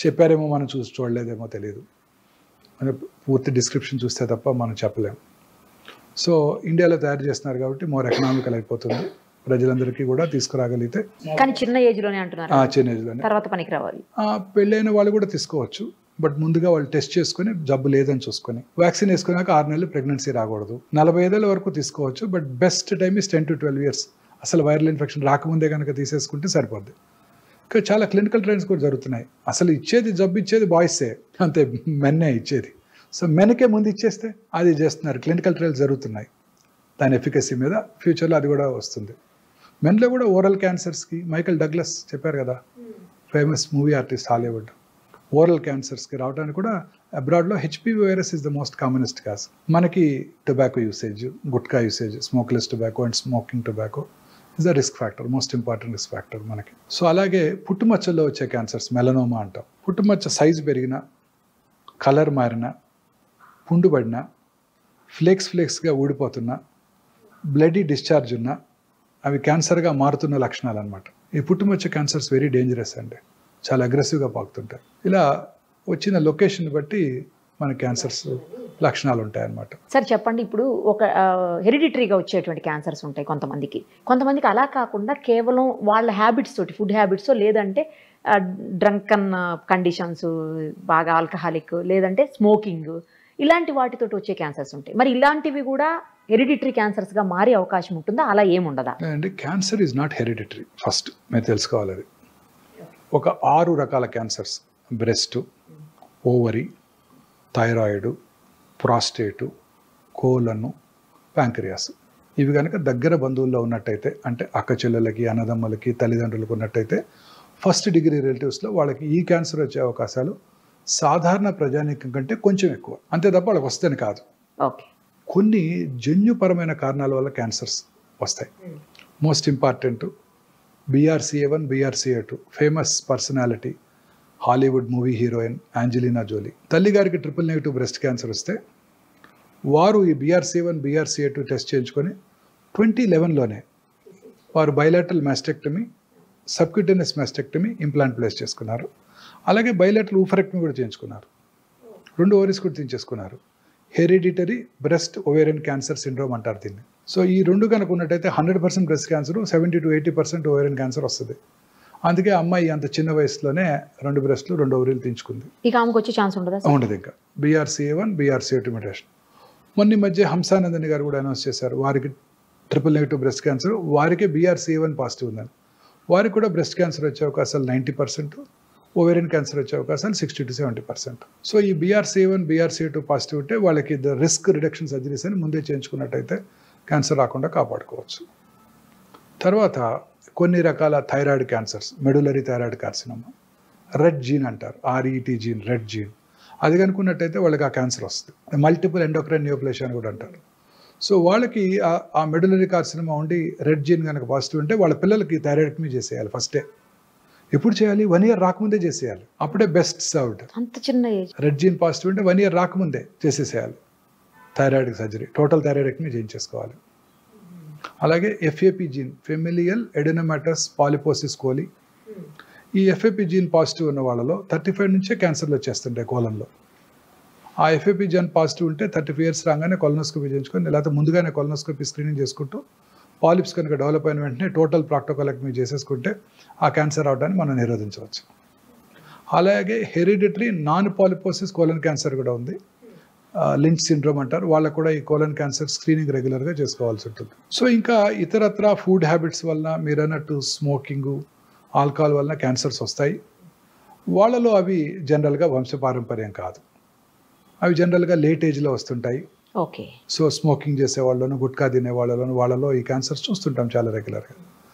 చెప్పారేమో మనం చూడలేదేమో తెలియదు, పూర్తి డిస్క్రిప్షన్ చూస్తే తప్ప మనం చెప్పలేము. సో ఇండియాలో తయారు చేస్తున్నారు కాబట్టి మోర్ ఎకనామికల్ అయిపోతుంది, ప్రజలందరికీ కూడా తీసుకురాగలిగితే.
కానీ చిన్న ఏజ్లోనే అంటున్నారు, చిన్న ఏజ్లోనే, తర్వాత పనికి రావాలి.
పెళ్ళైన వాళ్ళు కూడా తీసుకోవచ్చు, బట్ ముందుగా వాళ్ళు టెస్ట్ చేసుకుని జబ్బు లేదని చూసుకొని వ్యాక్సిన్ వేసుకున్నాక 6 నెలలు ప్రెగ్నెన్సీ రాకూడదు. 45 ఏళ్ళ వరకు తీసుకోవచ్చు, but best time is 10 to 12 years. అసలు వైరల్ ఇన్ఫెక్షన్ రాకముందే కనుక తీసేసుకుంటే సరిపోద్ది. ఇంకా చాలా క్లినికల్ ట్రయల్స్ కూడా జరుగుతున్నాయి. అసలు జబ్బు ఇచ్చేది బాయ్సే, అంతే, మెన్నే ఇచ్చేది. సో మెన్కే ముందు ఇచ్చేస్తే అది చేస్తున్నారు. క్లినికల్ ట్రయల్స్ జరుగుతున్నాయి దాని ఎఫికసీ మీద. ఫ్యూచర్లో అది కూడా వస్తుంది. మెన్లో కూడా ఓరల్ క్యాన్సర్స్కి మైకల్ డగ్లస్ చెప్పారు కదా, famous movie artist, Hollywood, oral క్యాన్సర్స్కి రావడానికి కూడా అబ్రాడ్లో HPV virus is the most commonest cause. మనకి tobacco usage, gutka usage, smokeless tobacco and smoking tobacco is the risk factor, most important risk factor మనకి. So అలాగే పుట్టుమచ్చల్లో వచ్చే క్యాన్సర్స్, మెలనోమా అంటాం. పుట్టుమచ్చ సైజు పెరిగిన, కలర్ మారిన, పుండుబడిన, ఫ్లేక్స్గా ఊడిపోతున్న, బ్లడీ డిశ్చార్జ్ ఉన్న, అవి క్యాన్సర్గా మారుతున్న లక్షణాలు అనమాట. ఈ పుట్టుమచ్చ క్యాన్సర్స్ వెరీ డేంజరస్ అండి, చాలా అగ్రెసివ్గా పాకుతుంటాయి. ఇలా వచ్చిన లొకేషన్ బట్టి మన క్యాన్సర్స్ లక్షణాలు ఉంటాయన్నమాట.
సార్ చెప్పండి, ఇప్పుడు ఒక హెరిడిటరీగా వచ్చేటువంటి క్యాన్సర్స్ ఉంటాయి కొంతమందికి అలా కాకుండా కేవలం వాళ్ళ హ్యాబిట్స్ తోటి, ఫుడ్ హ్యాబిట్స్, లేదంటే డ్రంకన్ కండిషన్స్, బాగా ఆల్కహాలిక్, లేదంటే స్మోకింగ్, ఇలాంటి వాటితోటి వచ్చే క్యాన్సర్స్ ఉంటాయి. మరి ఇలాంటివి కూడా హెరిడిటరీ క్యాన్సర్స్గా మారే అవకాశం ఉంటుందా, అలా ఏముండదా?
అండి, cancer is not hereditary. First మీరు తెలుసుకోవాలి, అది ఒక 6 రకాల క్యాన్సర్స్: బ్రెస్ట్, ఓవరీ, థైరాయిడ్, ప్రాస్టేటు, కోలను, ప్యాంక్రియాస్. ఇవి కనుక దగ్గర బంధువుల్లో ఉన్నట్టయితే, అంటే అక్క చెల్లెలకి, అన్నదమ్ములకి, తల్లిదండ్రులకు ఉన్నట్టయితే, ఫస్ట్ డిగ్రీ రిలేటివ్స్లో వాళ్ళకి ఈ క్యాన్సర్ వచ్చే అవకాశాలు సాధారణ ప్రజానీకం కంటే కొంచెం ఎక్కువ. అంతే తప్ప వాళ్ళకి వస్తేనే కాదు. కొన్ని జన్యుపరమైన కారణాల వల్ల క్యాన్సర్స్ వస్తాయి. Most important BRCA1, BRCA2, famous personality, Hollywood movie heroine Angelina Jolie. తల్లిగారికి ట్రిపుల్-నెగిటివ్ బ్రెస్ట్ క్యాన్సర్ వస్తే వారు ఈ BRCA1, BRCA2 టెస్ట్ చేయించుకొని 2011లోనే వారు bilateral mastectomy, subcutaneous mastectomy, implant place చేసుకున్నారు. అలాగే బైలాటరల్ ఊఫరెక్టమీ కూడా చేయించుకున్నారు. 2 ఓవరీస్ కూడా తీయించేసుకున్నారు. Hereditary breast ovarian cancer syndrome అంటారు దీన్ని. సో ఈ 2 కనుక ఉన్నట్టయితే 100% breast cancer, 70 to 80% ovarian cancer వస్తుంది. అందుకే అమ్మాయి అంత చిన్న వయసులోనే 2 బ్రెస్ట్లు, 2 ఓవరీలు తీయించుకుంది.
ఇక ఆమెకు వచ్చే ఛాన్స్ ఉండదు.
ఇంకా BRCA1, BRCA2 మ్యుటేషన్. మొన్న మధ్య హంసానందని గారు కూడా అనౌన్స్ చేశారు, వారికి ట్రిపుల్-నెగిటివ్ బ్రెస్ట్ క్యాన్సర్, వారికి BRCA1 పాజిటివ్ ఉందని. వారికి కూడా బ్రెస్ట్ క్యాన్సర్ వచ్చే అవకాశాలు 90%, ఓవేరియన్ క్యాన్సర్ వచ్చే అవకాశాలు 60 to 70%. సో ఈ BRCA1, BRCA2 పాజిటివ్ ఉంటే వాళ్ళకి రిస్క్ రిడక్షన్ సర్జరీస్ అని ముందే చేయించుకున్నట్టయితే క్యాన్సర్ రాకుండా కాపాడుకోవచ్చు. తర్వాత కొన్ని రకాల thyroid cancers, medullary thyroid carcinoma, red gene అంటారు, RET జీన్, రెడ్ జీన్, అది కనుక్కున్నట్టయితే వాళ్ళకి ఆ క్యాన్సర్ వస్తుంది. మల్టిపుల్ ఎండోక్రైన్ నియోప్లేషియా అని కూడా అంటారు. సో వాళ్ళకి ఆ మెడులరీ కార్సినోమా ఉండి రెడ్ జీన్ కనుక పాజిటివ్ ఉంటే వాళ్ళ పిల్లలకి థైరాయిడెక్టమీ చేసేయాలి ఫస్టే. ఎప్పుడు చేయాలి? 1 year రాకముందే చేసేయాలి, అప్పుడే బెస్ట్ సర్వ్డ్.
అంత చిన్న ఏజ్.
రెడ్ జీన్ పాజిటివ్ ఉంటే 1 year రాకముందే చేసేసేయాలి థైరాయిడ్ సర్జరీ, టోటల్ థైరాయిడెక్టమీ చేయించేసుకోవాలి. అలాగే FAP gene, familial adenomatous polyposis coli, ఈ FAP జీన్ పాజిటివ్ ఉన్న వాళ్ళలో 35 నుంచే క్యాన్సర్లు వచ్చేస్తుంటాయి కోలంలో. ఆ FAP జీన్ పాజిటివ్ ఉంటే 35 years రాగానే కొలనోస్కోపీ చేయించుకొని, లేకపోతే ముందుగానే కొలనోస్కోపీ స్క్రీనింగ్ చేసుకుంటూ పాలిప్స్ కనుక డెవలప్ అయిన వెంటనే టోటల్ ప్రాక్టోకోలెక్టమీ చేసేసుకుంటే ఆ క్యాన్సర్ రావడాన్ని మనం నిరోధించవచ్చు. అలాగే hereditary non polyposis colon cancer కూడా ఉంది, లించ్ సిండ్రోమ్ అంటారు. వాళ్ళకు కూడా ఈ కోలన్ క్యాన్సర్ స్క్రీనింగ్ రెగ్యులర్గా చేసుకోవాల్సి ఉంటుంది. సో ఇంకా ఇతరత్ర ఫుడ్ హ్యాబిట్స్ వలన మీరు అన్నట్టు స్మోకింగు, ఆల్కహాల్ వలన క్యాన్సర్స్ వస్తాయి. వాళ్ళలో అవి జనరల్గా వంశపారంపర్యం కాదు, అవి జనరల్గా లేట్ ఏజ్లో వస్తుంటాయి.
ఓకే.
సో స్మోకింగ్ చేసే వాళ్ళను, గుట్కా తినే వాళ్ళలో ఈ క్యాన్సర్స్ చూస్తుంటాం చాలా రెగ్యులర్గా.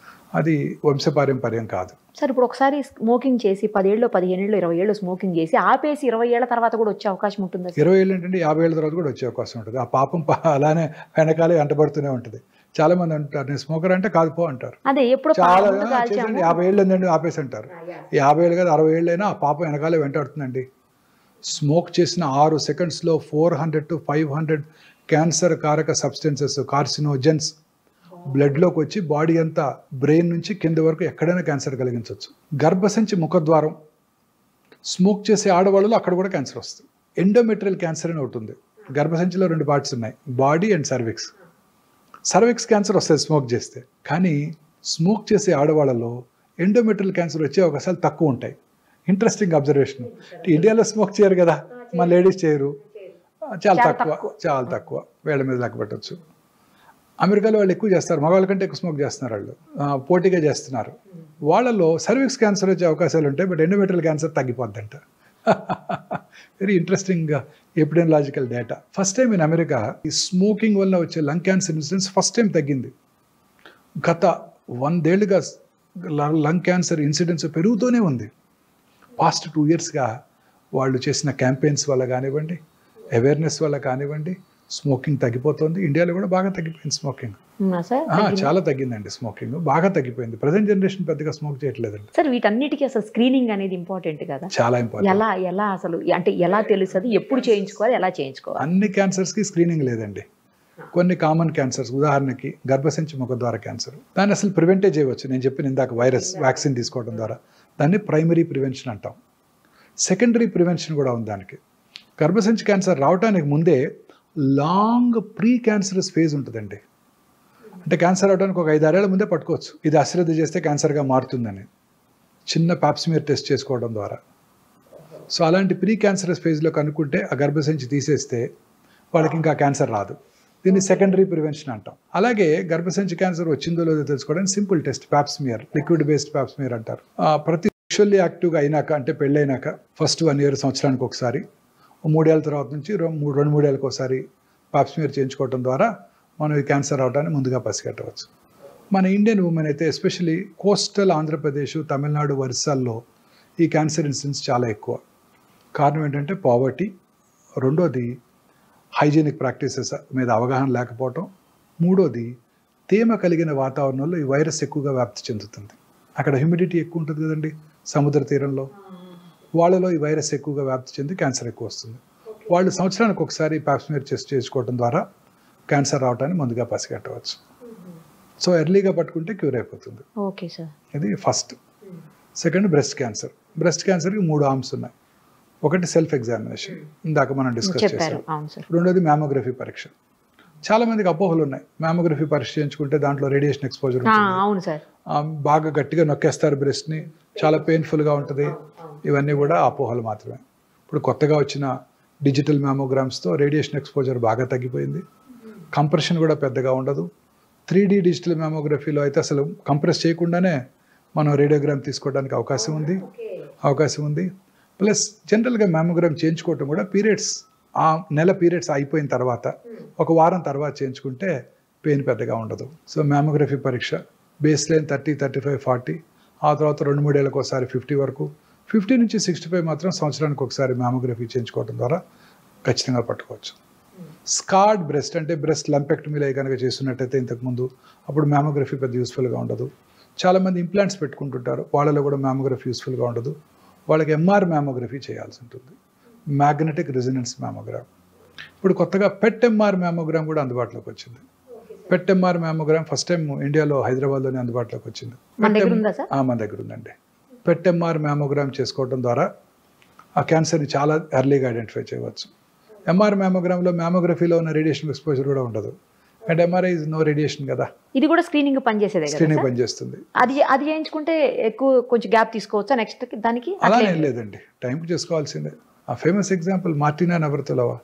అది వంశపారంపర్యం కాదు.
సార్ ఇప్పుడు ఒకసారి స్మోకింగ్ చేసి 10 ఏళ్ళు 15 ఏళ్ళు 20 ఏళ్ళు స్మోకింగ్ చేసి ఆపేసి 20 ఏళ్ల తర్వాత కూడా వచ్చే అవకాశం ఉంటుందా?
20 ఏళ్ళు ఏంటంటే 50 ఏళ్ళ తర్వాత కూడా వచ్చే అవకాశం ఉంటుంది. ఆ పాపం అలానే వెనకాలే వెంటబడుతూనే ఉంటుంది. చాలా మంది అంటారు నేను స్మోకర్ అంటే కాదు పో అంటారు.
అదే ఎప్పుడు
చాలా 50 ఏళ్ళు ఉందండి ఆపేసి అంటారు. 50 ఏళ్ళు కాదు 60 ఏళ్ళు అయినా ఆ పాపం వెనకాలే వెంటాడుతుందండి. స్మోక్ చేసిన 6 సెకండ్స్లో 400 to 500 క్యాన్సర్ కారక సబ్స్టెన్సెస్, కార్సినోజెన్స్ బ్లడ్లోకి వచ్చి బాడీ అంతా బ్రెయిన్ నుంచి కింద వరకు ఎక్కడైనా క్యాన్సర్ కలిగించవచ్చు. గర్భసంచి ముఖద్వారం స్మోక్ చేసే ఆడవాళ్ళలో అక్కడ కూడా క్యాన్సర్ వస్తుంది. ఎండోమెట్రియల్ క్యాన్సర్ అని ఒకటి ఉంది. గర్భసంచిలో 2 పార్ట్స్ ఉన్నాయి, body and cervix. Cervix cancer వస్తుంది స్మోక్ చేస్తే, కానీ స్మోక్ చేసే ఆడవాళ్ళలో ఎండోమెట్రియల్ క్యాన్సర్ వచ్చే అవకాశాలు తక్కువ ఉంటాయి. Interesting observation. ఇండియాలో స్మోక్ చేయరు కదా, మా లేడీస్ చేయరు, చాలా తక్కువ వేళ్ళ మీద లెక్క పెట్టచ్చు. అమెరికాలో వాళ్ళు ఎక్కువ చేస్తారు, మగవాళ్ళ కంటే ఎక్కువ స్మోక్ చేస్తున్నారు, వాళ్ళు పోటీగా చేస్తున్నారు. వాళ్ళలో సర్విక్స్ క్యాన్సర్ వచ్చే అవకాశాలు ఉంటాయి, బట్ ఎండోమెట్రియల్ క్యాన్సర్ తగ్గిపోద్దంట. Very interesting epidemiological data. First time in America ఈ స్మోకింగ్ వల్ల వచ్చే lung cancer incidence first time తగ్గింది. గత 100 ఏళ్ళుగా లంగ్ క్యాన్సర్ ఇన్సిడెన్స్ పెరుగుతూనే ఉంది. పాస్ట్ 2 ఇయర్స్గా వాళ్ళు చేసిన క్యాంపెయిన్స్ వల్ల కానివ్వండి, అవేర్నెస్ వల్ల కానివ్వండి, స్మోకింగ్ తగ్గిపోతుంది. ఇండియాలో కూడా బాగా తగ్గిపోయింది స్మోకింగ్. చాలా తగ్గిందండి స్మోకింగ్, బాగా తగ్గిపోయింది. ప్రజెంట్ జనరేషన్ పెద్దగా స్మోక్ చేయట్లేదండి.
సార్ వీటన్నిటికీ అసలు స్క్రీనింగ్ అనేది ఇంపార్టెంట్ కదా?
చాలా ఇంపార్టెంట్.
ఎలా అసలు అంటే ఎలా తెలుస్తుంది, ఎప్పుడు చేయించుకోవాలి, ఎలా చేయించుకోవాలి?
అన్ని క్యాన్సర్స్కి స్క్రీనింగ్ లేదండి. కొన్ని కామన్ క్యాన్సర్స్, ఉదాహరణకి గర్భసంచి ముఖద్వార క్యాన్సర్, దాన్ని అసలు ప్రివెంటే చేయవచ్చు. నేను చెప్పిన ఇందాక వైరస్ వ్యాక్సిన్ తీసుకోవడం ద్వారా, దాన్ని ప్రైమరీ ప్రివెన్షన్ అంటాం. సెకండరీ ప్రివెన్షన్ కూడా ఉంది దానికి. గర్భసంచి క్యాన్సర్ రావడానికి ముందే లాంగ్ ప్రీ క్యాన్సరస్ ఫేజ్ ఉంటుందండి. అంటే క్యాన్సర్ అవడానికి ఒక 5-6 ఏళ్ల ముందే పట్టుకోవచ్చు, ఇది అశ్రద్ధ చేస్తే క్యాన్సర్గా మారుతుందని, చిన్న పాప్స్మియర్ టెస్ట్ చేసుకోవడం ద్వారా. సో అలాంటి ప్రీ క్యాన్సరస్ ఫేజ్లో కనుక్కుంటే ఆ గర్భసంచి తీసేస్తే వాళ్ళకి ఇంకా క్యాన్సర్ రాదు. దీన్ని సెకండరీ ప్రివెన్షన్ అంటాం. అలాగే గర్భసంచి క్యాన్సర్ వచ్చిందో లేదో తెలుసుకోవడానికి simple test Pap smear, liquid based Pap smear అంటారు. ప్రతి సెక్షువల్లీ యాక్టివ్గా అయినాక, అంటే పెళ్ళైనాక ఫస్ట్ 1 ఇయర్ సంవత్సరానికి ఒకసారి, 3 ఏళ్ళ తర్వాత నుంచి 2-3 ఏళ్ళకి ఒకసారి పాప్స్మియర్ చేయించుకోవడం ద్వారా మనం ఈ క్యాన్సర్ అవడాన్ని ముందుగా పసిగట్టవచ్చు. మన ఇండియన్ ఉమెన్ అయితే ఎస్పెషలీ కోస్టల్ ఆంధ్రప్రదేశ్, తమిళనాడు, ఒరిస్సాల్లో ఈ క్యాన్సర్ ఇన్సిడెన్స్ చాలా ఎక్కువ. కారణం ఏంటంటే పావర్టీ, రెండోది హైజీనిక్ ప్రాక్టీసెస్ మీద అవగాహన లేకపోవటం, మూడోది తేమ కలిగిన వాతావరణంలో ఈ వైరస్ ఎక్కువగా వ్యాప్తి చెందుతుంది. అక్కడ హ్యూమిడిటీ ఎక్కువ ఉంటుంది కదండి సముద్ర తీరంలో, వాళ్ళలో ఈ వైరస్ ఎక్కువగా వ్యాప్తి చెంది క్యాన్సర్ ఎక్కువ వస్తుంది. వాళ్ళు సంవత్సరానికి ఒకసారి పాప్స్మియర్ టెస్ట్ చేసుకోవడం ద్వారా క్యాన్సర్ రావటాన్ని ముందుగా పసిగట్టవచ్చు. సో ఎర్లీగా పట్టుకుంటే క్యూర్ అయిపోతుంది.
Okay sir.
ఇది first. Second breast cancer. Breast క్యాన్సర్కి 3 ఆర్మ్స్ ఉన్నాయి. ఒకటి సెల్ఫ్ ఎగ్జామినేషన్, ఇందాక మనం డిస్కస్ చేసాం. రెండోది మ్యామోగ్రఫీ పరీక్ష. చాలా మందికి అపోహలు ఉన్నాయి, మ్యామోగ్రఫీ పరీక్ష చేయించుకుంటే దాంట్లో రేడియేషన్ ఎక్స్పోజర్ ఉంటుంది, బాగా గట్టిగా నొక్కేస్తారు బ్రెస్ట్ని, చాలా పెయిన్ఫుల్గా ఉంటుంది. ఇవన్నీ కూడా అపోహలు మాత్రమే. ఇప్పుడు కొత్తగా వచ్చిన డిజిటల్ మ్యామోగ్రామ్స్తో రేడియేషన్ ఎక్స్పోజర్ బాగా తగ్గిపోయింది, కంప్రెషన్ కూడా పెద్దగా ఉండదు. 3D డిజిటల్ మ్యామోగ్రఫీలో అయితే అసలు కంప్రెస్ చేయకుండానే మనం రేడియోగ్రామ్ తీసుకోవడానికి అవకాశం ఉంది. ప్లస్ జనరల్గా మ్యామోగ్రామ్ చేయించుకోవటం కూడా పీరియడ్స్, ఆ నెల పీరియడ్స్ అయిపోయిన తర్వాత 1 వారం తర్వాత చేయించుకుంటే పెయిన్ పెద్దగా ఉండదు. సో మ్యామోగ్రఫీ పరీక్ష బేస్ లైన్ 30, 35, 40, ఆ తర్వాత 2-3 ఏళ్ళకి ఒకసారి 50 వరకు, 50 నుంచి 65 మాత్రం సంవత్సరానికి ఒకసారి మ్యామోగ్రఫీ చేయించుకోవడం ద్వారా ఖచ్చితంగా పట్టుకోవచ్చు. స్కార్డ్ బ్రెస్ట్ అంటే బ్రెస్ట్ లంపెక్టమీలో కనుక చేస్తున్నట్టయితే ఇంతకుముందు, అప్పుడు మ్యామోగ్రఫీ పెద్ద యూస్ఫుల్గా ఉండదు. చాలామంది ఇంప్లాంట్స్ పెట్టుకుంటుంటారు, వాళ్ళలో కూడా మ్యామోగ్రఫీ యూస్ఫుల్గా ఉండదు. వాళ్ళకి MR మ్యామోగ్రఫీ చేయాల్సి ఉంటుంది, మ్యాగ్నెటిక్ రెజొనెన్స్ మ్యామోగ్రామ్. ఇప్పుడు కొత్తగా పెట్ MR మ్యామోగ్రామ్ కూడా అందుబాటులోకి వచ్చింది. పెట్ MR మ్యామోగ్రామ్ ఫస్ట్ టైం ఇండియాలో హైదరాబాద్లోనే అందుబాటులోకి వచ్చింది. మన దగ్గర ఉందండి. పెట్ MR మ్యామోగ్రామ్ చేసుకోవడం ద్వారా ఆ క్యాన్సర్ని చాలా ఎర్లీగా ఐడెంటిఫై చేయవచ్చు. MR మ్యామోగ్రామ్లో మ్యామోగ్రఫీలో ఉన్న రేడియేషన్ ఎక్స్పోజర్ కూడా ఉండదు, and MRI is no radiation కదా. ఇది కూడా స్క్రీనింగ్ పనిచేస్తుంది. అది చేయించుకుంటే ఎక్కువ కొంచెం గ్యాప్ తీసుకోవచ్చా నెక్స్ట్ దానికి? అలానే లేదండి, టైంకి చేసుకోవాల్సిందే. ఆ ఫేమస్ ఎగ్జాంపుల్ మార్టినా నవరతులవా,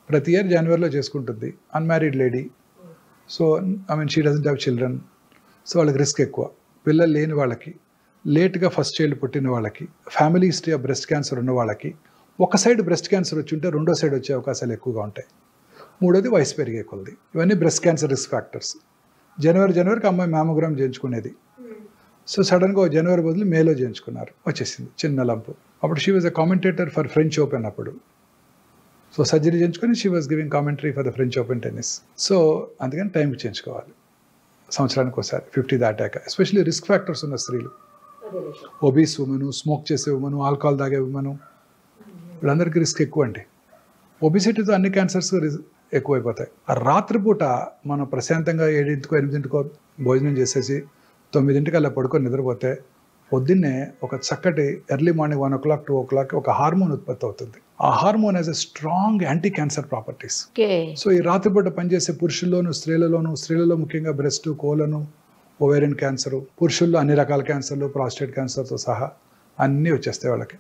ప్రతి ఇయర్ జనవరిలో చేసుకుంటుంది, unmarried lady. So she doesn't have children, so వాళ్ళకి రిస్క్ ఎక్కువ. పిల్లలు లేని వాళ్ళకి లేట్గా ఫస్ట్ చైల్డ్ పుట్టిన వాళ్ళకి, family history of breast cancer ఉన్న వాళ్ళకి, ఒక సైడ్ బ్రెస్ట్ క్యాన్సర్ వచ్చి ఉంటే రెండో సైడ్ వచ్చే అవకాశాలు ఎక్కువగా ఉంటాయి. మూడోది వయసు పెరిగే కొలది. ఇవన్నీ బ్రెస్ట్ క్యాన్సర్ రిస్క్ ఫ్యాక్టర్స్. జనవరికి అమ్మాయి మ్యామోగ్రామ్ చేయించుకునేది. సో సడన్గా జనవరి బదులు మేలో చేయించుకున్నారు, వచ్చేసింది చిన్న లంపు. అప్పుడు she was a commentator for French open అప్పుడు. సో సర్జరీ చేయించుకొని she was giving commentary for the French open tennis. So అందుకని టైంకి చేయించుకోవాలి, సంవత్సరానికి ఒకసారి 50 దాటాక. ఎస్పెషల్లీ రిస్క్ ఫ్యాక్టర్స్ ఉన్న స్త్రీలు, ఒబీస్ ఉమెను, స్మోక్ చేసే ఉమెను, ఆల్కహాల్ తాగే ఉమెను, వీళ్ళందరికీ రిస్క్ ఎక్కువ అండి. ఒబిసిటీతో అన్ని క్యాన్సర్స్ ఎక్కువైపోతాయి. రాత్రిపూట మనం ప్రశాంతంగా 7ంటికో 8ంటికో భోజనం చేసేసి 9ంటికి అలా పడుకొని నిద్రపోతే పొద్దున్నే ఒక చక్కటి ఎర్లీ మార్నింగ్ 1 o'clock 2 o'clock ఒక హార్మోన్ ఉత్పత్తి అవుతుంది. ఆ hormone has a strong anti cancer properties. So ఈ రాత్రిపూట పనిచేసే పురుషుల్లోనూ స్త్రీలలో ముఖ్యంగా బ్రెస్ట్, కోలను, ఓవేరియన్ క్యాన్సర్, పురుషుల్లో అన్ని రకాల క్యాన్సర్లు, ప్రాస్టేట్ క్యాన్సర్తో సహా అన్నీ వచ్చేస్తాయి వాళ్ళకి.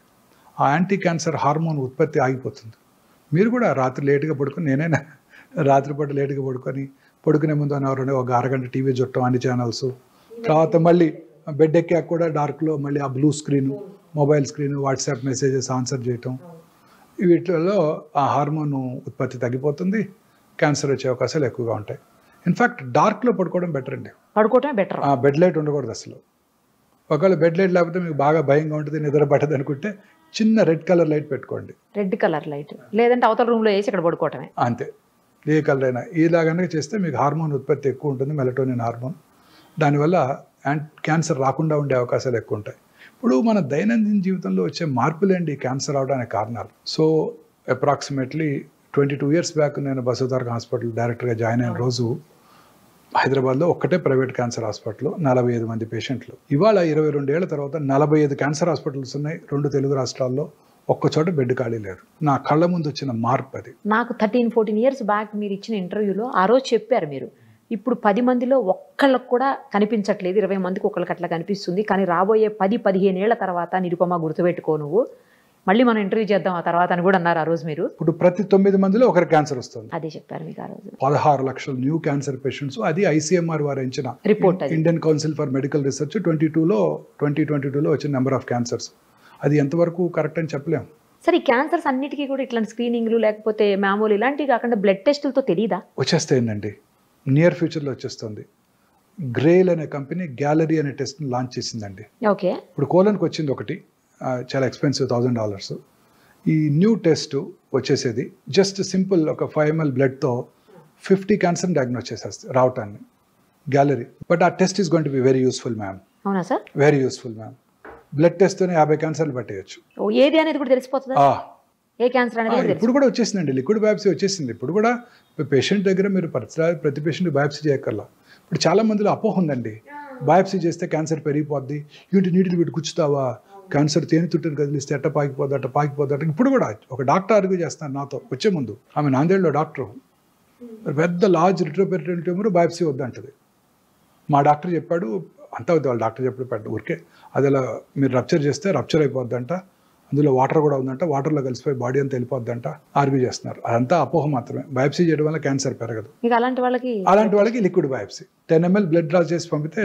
ఆ యాంటీ క్యాన్సర్ హార్మోన్ ఉత్పత్తి ఆగిపోతుంది. మీరు కూడా రాత్రి లేటుగా పడుకొని, నేనైనా రాత్రిపూట లేటుగా పడుకునే ముందు ఎవరైనా ఒక అరగంట టీవీ చుట్టం, అన్ని ఛానల్స్, తర్వాత మళ్ళీ బెడ్ ఎక్కాక కూడా డార్క్లో మళ్ళీ ఆ blue screen, mobile screen, WhatsApp messages answer చేయటం, వీటిలో ఆ హార్మోన్ ఉత్పత్తి తగ్గిపోతుంది, క్యాన్సర్ వచ్చే అవకాశాలు ఎక్కువగా ఉంటాయి. ఇన్ఫ్యాక్ట్ డార్క్లో పడుకోవడం బెటర్ అండి.
పడుకోవటం బెటర్.
బెడ్ లైట్ ఉండకూడదు అసలు. ఒకవేళ బెడ్ లైట్ లేకపోతే మీకు బాగా భయంగా ఉంటుంది, నిద్ర పట్టదు అనుకుంటే చిన్న రెడ్ కలర్ లైట్ పెట్టుకోండి.
రెడ్ కలర్ లైట్, లేదంటే అవతల రూమ్లో వేసి ఇక్కడ పడుకోవటమే.
అంతే, ఏ కలర్ అయినా. ఇలాగనే చేస్తే మీకు హార్మోన్ ఉత్పత్తి ఎక్కువ ఉంటుంది, మెలటోనిన్ హార్మోన్. దానివల్ల క్యాన్సర్ రాకుండా ఉండే అవకాశాలు ఎక్కువ ఉంటాయి. ఇప్పుడు మన దైనందిన జీవితంలో వచ్చే మార్పులేండి క్యాన్సర్ అవడానికి కారణాలు. సో అప్రాక్సిమేట్లీ 22 years బ్యాక్ నేను బసవతారక హాస్పిటల్ డైరెక్టర్గా జాయిన్ అయిన రోజు హైదరాబాద్లో ఒక్కటే ప్రైవేట్ క్యాన్సర్ హాస్పిటల్లో 45 మంది పేషెంట్లు. ఇవాళ 22 ఏళ్ల తర్వాత 45 క్యాన్సర్ హాస్పిటల్స్ ఉన్నాయి 2 తెలుగు రాష్ట్రాల్లో. ఒక్కచోట బెడ్ ఖాళీ లేదు. నా కళ్ళ ముందు వచ్చిన మార్పు అది.
నాకు 13-14 years బ్యాక్ మీరు ఇచ్చిన ఇంటర్వ్యూలో ఆ రోజు చెప్పారు మీరు, ఇప్పుడు 10 మందిలో ఒక్కళ్ళకు కూడా కనిపించట్లేదు, 20 మందికి ఒక్కళ్ళకి అట్లా కనిపిస్తుంది, కానీ రాబోయే 10-15 ఏళ్ల తర్వాత నిరుపమ గుర్తుపెట్టుకో నువ్వు, మళ్ళీ మనం ఇంటర్వ్యూ చేద్దాం ఆ తర్వాత అని కూడా అన్నారు ఆ రోజు మీరు.
ఇప్పుడు ప్రతి 9 మందిలో ఒకరి క్యాన్సర్ వస్తుంది.
అదే చెప్పారు మీకు ఆ రోజు.
16 లక్షల న్యూ క్యాన్సర్ పేషెంట్స్. అది ICMR వారు ఇచ్చిన
report,
Indian council for medical research 2022లో వచ్చిన నెంబర్ ఆఫ్ క్యాన్సర్స్. అది ఎంతవరకు కరెక్ట్ అని చెప్పలేము.
సరే, ఈ క్యాన్సర్స్ అన్నిటికీ కూడా ఇట్లాంటి స్క్రీనింగ్లు లేకపోతే మామూలు ఇలాంటివి కాకుండా బ్లడ్ టెస్టులతో తెలియదా?
వచ్చేస్తాయండి, నియర్ ఫ్యూచర్లో వచ్చేస్తుంది. గ్రేల్ అనే కంపెనీ గ్యాలరీ అనే టెస్ట్ని లాంచ్ చేసిందండి.
ఓకే.
ఇప్పుడు కోలన్కి వచ్చింది ఒకటి, చాలా ఎక్స్పెన్సివ్, $1000. ఈ న్యూ టెస్ట్ వచ్చేసేది జస్ట్ సింపుల్ ఒక 5 ml బ్లడ్తో 50 క్యాన్సర్ డయాగ్నోస్ చేసేస్తుంది రావటాన్ని, గ్యాలరీ. బట్ ఆ test is going to be very useful ma'am.
అవునా sir?
Very useful ma'am. Blood టెస్ట్తోనే 50 క్యాన్సర్లు పట్టేయచ్చు.
ఏది అనేది కూడా తెలిసిపోతుందా? ఏ క్యాన్సర్ అనేది
ఇప్పుడు కూడా వచ్చేసిందండి, లిక్విడ్ బయాప్సీ వచ్చేసింది. ఇప్పుడు కూడా పేషెంట్ దగ్గర మీరు ప్రతి పేషెంట్ బయాప్సీ చేయక్కర్లా. ఇప్పుడు చాలా మందిలో అపోహ ఉందండి, బయాప్సీ చేస్తే క్యాన్సర్ పెరిగిపోద్ది, నీటిని వీటి కూర్చుతావా, క్యాన్సర్ తేనె తుట్టుని కదిలిస్తే అట్ట పాకిపోద్ది. ఇప్పుడు కూడా ఒక డాక్టర్ ఆర్గ్యూ చేస్తాను నాతో వచ్చే ముందు. ఆమె నాందేడ్లో డాక్టర్, పెద్ద లార్జ్ రిట్రోపెరిటోనియల్ ట్యూమర్, బయాప్సీ వద్దంటది. మా డాక్టర్ చెప్పాడు, అంతా వద్దు, వాళ్ళ డాక్టర్ చెప్పాడు ఊరికే, అది అలా మీరు రప్చర్ చేస్తే రప్చర్ అయిపోద్దంట, అందులో వాటర్ కూడా ఉందంట, వాటర్లో కలిసిపోయి బాడీ అంతా వెళ్ళిపోద్దంట ఆర్గ్యూ చేస్తున్నారు. అదంతా అపోహ మాత్రమే. బయాప్సీ చేయడం వల్ల క్యాన్సర్ పెరగదు.
అలాంటి
వాళ్ళకి liquid biopsy 10 ml blood draw చేసి పంపితే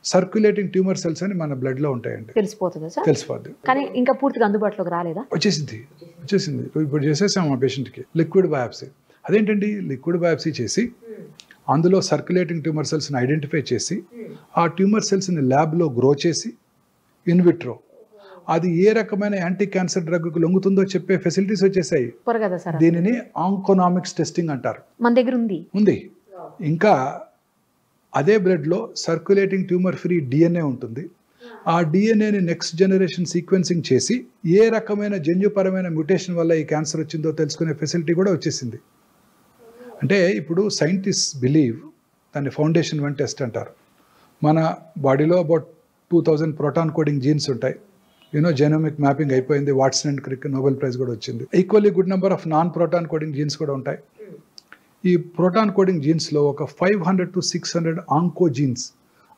సర్క్యులేటింగ్ ట్యూమర్ సెల్స్ అని మన బ్లడ్ లో ఉంటాయండి, తెలిసిపోద్ది.
కానీ ఇంకా పూర్తిగా అందుబాటులోకి రాలేదా?
వచ్చేసింది. ఇప్పుడు చేసేసాం ఆ పేషెంట్కి లిక్విడ్ బయాప్సీ. అదేంటండి, లిక్విడ్ బయాప్సీ చేసి అందులో సర్క్యులేటింగ్ ట్యూమర్ సెల్స్ని ఐడెంటిఫై చేసి ఆ ట్యూమర్ సెల్స్ని ల్యాబ్లో గ్రో చేసి ఇన్విట్రో అది ఏ రకమైన యాంటీ క్యాన్సర్ డ్రగ్కు లొంగుతుందో చెప్పే ఫెసిలిటీస్ వచ్చేసాయి. దీనిని ఆంకోనామిక్స్ టెస్టింగ్ అంటారు.
మన దగ్గర ఉంది.
ఇంకా అదే బ్లడ్లో సర్క్యులేటింగ్ ట్యూమర్ ఫ్రీ DNA ఉంటుంది. ఆ DNAని నెక్స్ట్ జనరేషన్ సీక్వెన్సింగ్ చేసి ఏ రకమైన జన్యుపరమైన మ్యూటేషన్ వల్ల ఈ క్యాన్సర్ వచ్చిందో తెలుసుకునే ఫెసిలిటీ కూడా వచ్చేసింది. అంటే ఇప్పుడు సైంటిస్ట్ బిలీవ్ దాన్ని ఫౌండేషన్ 1 టెస్ట్ అంటారు. మన బాడీలో అబౌట్ 2000 ప్రోటాన్ కోడింగ్ జీన్స్ ఉంటాయి. జెనోమిక్ మ్యాపింగ్ అయిపోయింది, Watson and Crick Nobel prize కూడా వచ్చింది. Equally good number of non proton coding jeans కూడా ఉంటాయి. ఈ ప్రోటాన్ కోడింగ్ జీన్స్లో ఒక 500 to 600 ఆంకో జీన్స్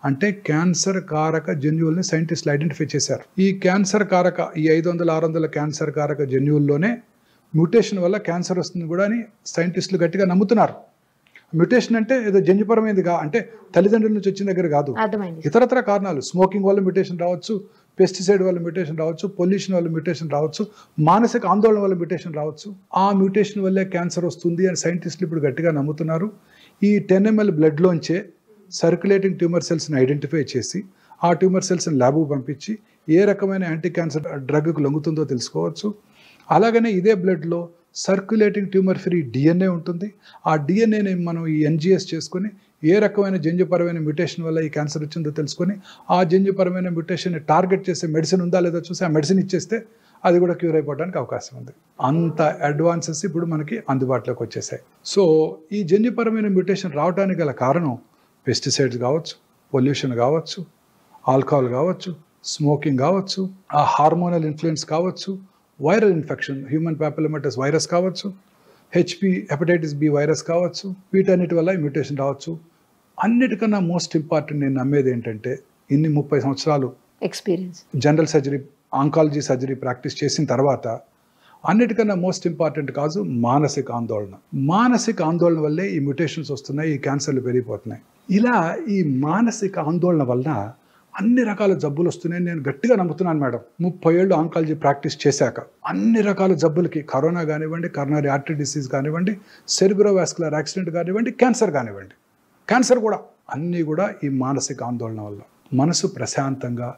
అంటే క్యాన్సర్ కారక జన్యువుల్ని సైంటిస్టులు ఐడెంటిఫై చేశారు. ఈ క్యాన్సర్ కారక ఈ 500-600 క్యాన్సర్ కారక జన్యువుల్లోనే మ్యూటేషన్ వల్ల క్యాన్సర్ వస్తుంది కూడా అని సైంటిస్టులు గట్టిగా నమ్ముతున్నారు. మ్యూటేషన్ అంటే ఏదో జన్యుపరమైనదిగా, అంటే తల్లిదండ్రుల నుంచి వచ్చిన దగ్గర కాదు, ఇతరత్ర కారణాలు. స్మోకింగ్ వల్ల మ్యూటేషన్ రావచ్చు, పెస్టిసైడ్ వల్ల మ్యూటేషన్ రావచ్చు, పొల్యూషన్ వల్ల మ్యూటేషన్ రావచ్చు, మానసిక ఆందోళన వల్ల మ్యూటేషన్ రావచ్చు. ఆ మ్యూటేషన్ వల్లే క్యాన్సర్ వస్తుంది అని సైంటిస్టులు ఇప్పుడు గట్టిగా నమ్ముతున్నారు. ఈ 10 ml బ్లడ్లోంచే సర్క్యులేటింగ్ ట్యూమర్ సెల్స్ని ఐడెంటిఫై చేసి ఆ ట్యూమర్ సెల్స్ని ల్యాబ్కు పంపించి ఏ రకమైన యాంటీ క్యాన్సర్ డ్రగ్కు లొంగుతుందో తెలుసుకోవచ్చు. అలాగనే ఇదే బ్లడ్లో సర్క్యులేటింగ్ ట్యూమర్ ఫ్రీ డిఎన్ఏ ఉంటుంది. ఆ డిఎన్ఏని మనం ఈ NGS చేసుకొని ఏ రకమైన జన్యుపరమైన మ్యూటేషన్ వల్ల ఈ క్యాన్సర్ వచ్చిందో తెలుసుకొని ఆ జన్యుపరమైన మ్యూటేషన్ని టార్గెట్ చేసే మెడిసిన్ ఉందా లేదా చూసి ఆ మెడిసిన్ ఇచ్చేస్తే అది కూడా క్యూర్ అయిపోవడానికి అవకాశం ఉంది. అంత అడ్వాన్సెస్ ఇప్పుడు మనకి అందుబాటులోకి వచ్చేసాయి. సో ఈ జన్యుపరమైన మ్యూటేషన్ రావడానికి గల కారణం పెస్టిసైడ్స్ కావచ్చు, పొల్యూషన్ కావచ్చు, ఆల్కహాల్ కావచ్చు, స్మోకింగ్ కావచ్చు, ఆ హార్మోనల్ ఇన్ఫ్లుయెన్స్ కావచ్చు, వైరల్ ఇన్ఫెక్షన్, హ్యూమన్ పాపిలోమాటస్ వైరస్ కావచ్చు, హెపటైటిస్ బి వైరస్ కావచ్చు, వీటన్నిటి వల్ల ఈ మ్యూటేషన్ రావచ్చు. అన్నిటికన్నా మోస్ట్ ఇంపార్టెంట్ నేను నమ్మేది ఏంటంటే ఇన్ని 30 సంవత్సరాలు
experience
general surgery, oncology surgery practice చేసిన తర్వాత అన్నిటికన్నా మోస్ట్ ఇంపార్టెంట్ కాదు మానసిక ఆందోళన. మానసిక ఆందోళన వల్లే ఈ మ్యూటేషన్స్ వస్తున్నాయి, ఈ క్యాన్సర్లు పెరిగిపోతున్నాయి. ఇలా ఈ మానసిక ఆందోళన వలన అన్ని రకాల జబ్బులు వస్తున్నాయని నేను గట్టిగా నమ్ముతున్నాను మేడం. 30 ఏళ్ళు ఆంకాలజీ ప్రాక్టీస్ చేశాక అన్ని రకాల జబ్బులకి, కరోనా కానివ్వండి, కరోనరీ ఆర్టరీ డిసీజ్ కానివ్వండి, సెరిబ్రోవాస్కులర్ యాక్సిడెంట్ కానివ్వండి, క్యాన్సర్ కానివ్వండి, క్యాన్సర్ కూడా అన్నీ కూడా ఈ మానసిక ఆందోళన వల్ల. మనసు ప్రశాంతంగా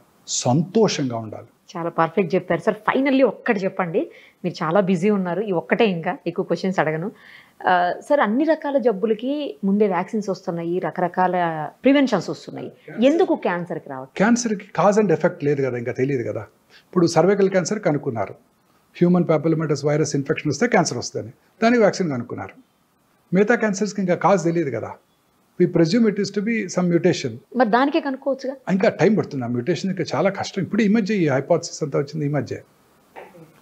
సంతోషంగా ఉండాలి.
చాలా పర్ఫెక్ట్ చెప్పారు సార్. ఫైనల్లీ ఒక్కటి చెప్పండి, మీరు చాలా బిజీ ఉన్నారు, ఈ ఒక్కటే, ఇంకా ఎక్కువ క్వశ్చన్స్ అడగను సార్. అన్ని రకాల జబ్బులకి ముందే వ్యాక్సిన్స్ వస్తున్నాయి, రకరకాల ప్రివెన్షన్స్ వస్తున్నాయి, ఎందుకు క్యాన్సర్కి రావట్లేదు?
క్యాన్సర్కి కాజ్ అండ్ ఎఫెక్ట్ లేదు కదా, ఇంకా తెలియదు కదా. ఇప్పుడు సర్వైకల్ క్యాన్సర్ కనుక్కున్నారు, హ్యూమన్ పాపిలోమాటస్ వైరస్ ఇన్ఫెక్షన్ వస్తే క్యాన్సర్ వస్తుంది, దానికి వ్యాక్సిన్ కనుక్కున్నారు. మిగతా క్యాన్సర్స్కి ఇంకా కాజ్ తెలియదు కదా. We presume it is to be some mutation.
మరి దానికే కనుక్కోవచ్చుగా.
ఇంకా టైం పడుతుంది. ఆ మ్యూటేషన్ ఇంకా చాలా కష్టం. ఇప్పుడు ఈ మధ్య ఈ హైపోథసిస్ అంతా వచ్చింది, ఈ మధ్య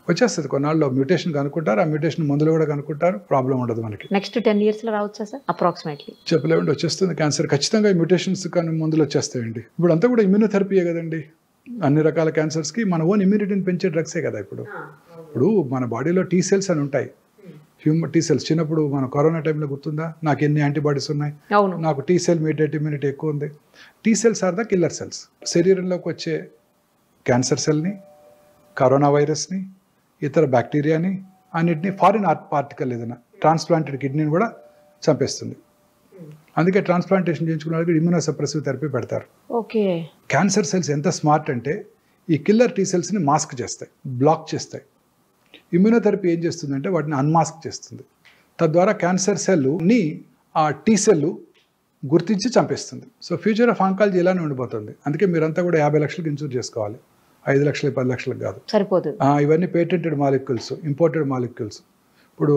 వచ్చేస్తుంది. కొన్నాళ్ళు మ్యూటేషన్ కనుక్కుంటారు, ఆ మ్యూటేషన్ మందులు కూడా కనుక్కుంటారు, ప్రాబ్లం ఉండదు మనకి.
నెక్స్ట్ 10 yearsలో రావచ్చా సార్ అప్రాక్సిమేట్లీ?
చెప్పలేమండి, వచ్చేస్తుంది క్యాన్సర్ ఖచ్చితంగా. ఈ మ్యూటేషన్స్ కానీ మందులు వచ్చేస్తాయండి. ఇప్పుడు అంతా కూడా ఇమ్యూనోథెరపీయే కదండి. అన్ని రకాల క్యాన్సర్స్కి మన ఓన్ ఇమ్యూనిటీని పెంచే డ్రగ్సే కదా. ఇప్పుడు మన బాడీలో T cells అని ఉంటాయి, హ్యూమన్ T cells. చిన్నప్పుడు మన కరోనా టైంలో గుర్తుందా, నాకు ఎన్ని యాంటీబాడీస్ ఉన్నాయి, నాకు T cell మీడియేట్ ఇమ్యూనిటీ ఎక్కువ ఉంది. T cells are the killer cells. శరీరంలోకి వచ్చే క్యాన్సర్ సెల్ని, కరోనా వైరస్ని, ఇతర బ్యాక్టీరియాని, అన్నిటిని, ఫారిన్ పార్టికల్ ఏదైనా ట్రాన్స్ప్లాంటెడ్ కిడ్నీని కూడా చంపేస్తుంది. అందుకే ట్రాన్స్ప్లాంటేషన్ చేయించుకున్న వాళ్ళకి ఇమ్యూనోసప్రెసివ్ థెరపీ పెడతారు.
ఓకే. క్యాన్సర్
సెల్స్ ఎంత స్మార్ట్ అంటే ఈ కిల్లర్ T cellsని మాస్క్ చేస్తాయి, బ్లాక్ చేస్తాయి. ఇమ్యూనోథెరపీ ఏం చేస్తుందంటే వాటిని అన్మాస్క్ చేస్తుంది. తద్వారా క్యాన్సర్ సెల్ని ఆ T cell గుర్తించి చంపేస్తుంది. సో ఫ్యూచర్ ఆఫ్ ఆంకాలజీ ఇలానే ఉండిపోతుంది. అందుకే మీరంతా కూడా 50 లక్షలకు ఇన్సూర్ చేసుకోవాలి, 5 లక్షలు 10 లక్షలకు కాదు, సరిపోదు. ఇవన్నీ పేటెంటెడ్ మాలిక్యూల్స్, ఇంపోర్టెడ్ మాలిక్యూల్స్. ఇప్పుడు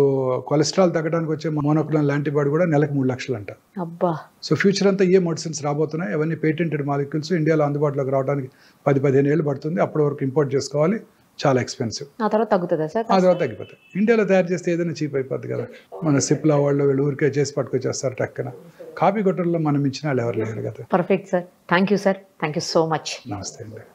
కొలెస్ట్రాల్ తగ్గడానికి వచ్చే మోనోక్లోనల్ యాంటీబాడీ కూడా నెలకు 3 లక్షలు అంట. సో ఫ్యూచర్ అంతా ఏ మెడిసిన్స్ రాబోతున్నాయి, అవన్నీ పేటెంటెడ్ మాలిక్యూల్స్. ఇండియాలో అందుబాటులోకి రావడానికి 10-15 ఏళ్ళు పడుతుంది. అప్పటి వరకు ఇంపోర్ట్ చేసుకోవాలి, చాలా ఎక్స్పెన్సివ్. ఆ తర్వాత తగ్గుతుందా సార్? ఆ తర్వాత తగ్గిపోతాయి. ఇండియాలో తయారు చేస్తే ఏదైనా చీప్ అయిపోద్ది కదా. మన సిప్లా వాళ్ళు వీళ్ళు ఊరికే చేసి పట్టుకొచ్చేస్తారు టక్కన. కాపీ కొట్టడంలో మనం ఇచ్చిన వాళ్ళు ఎవరు లేరు కదా. Perfect sir. Thank you sir. Thank you so much. నమస్తే అండి.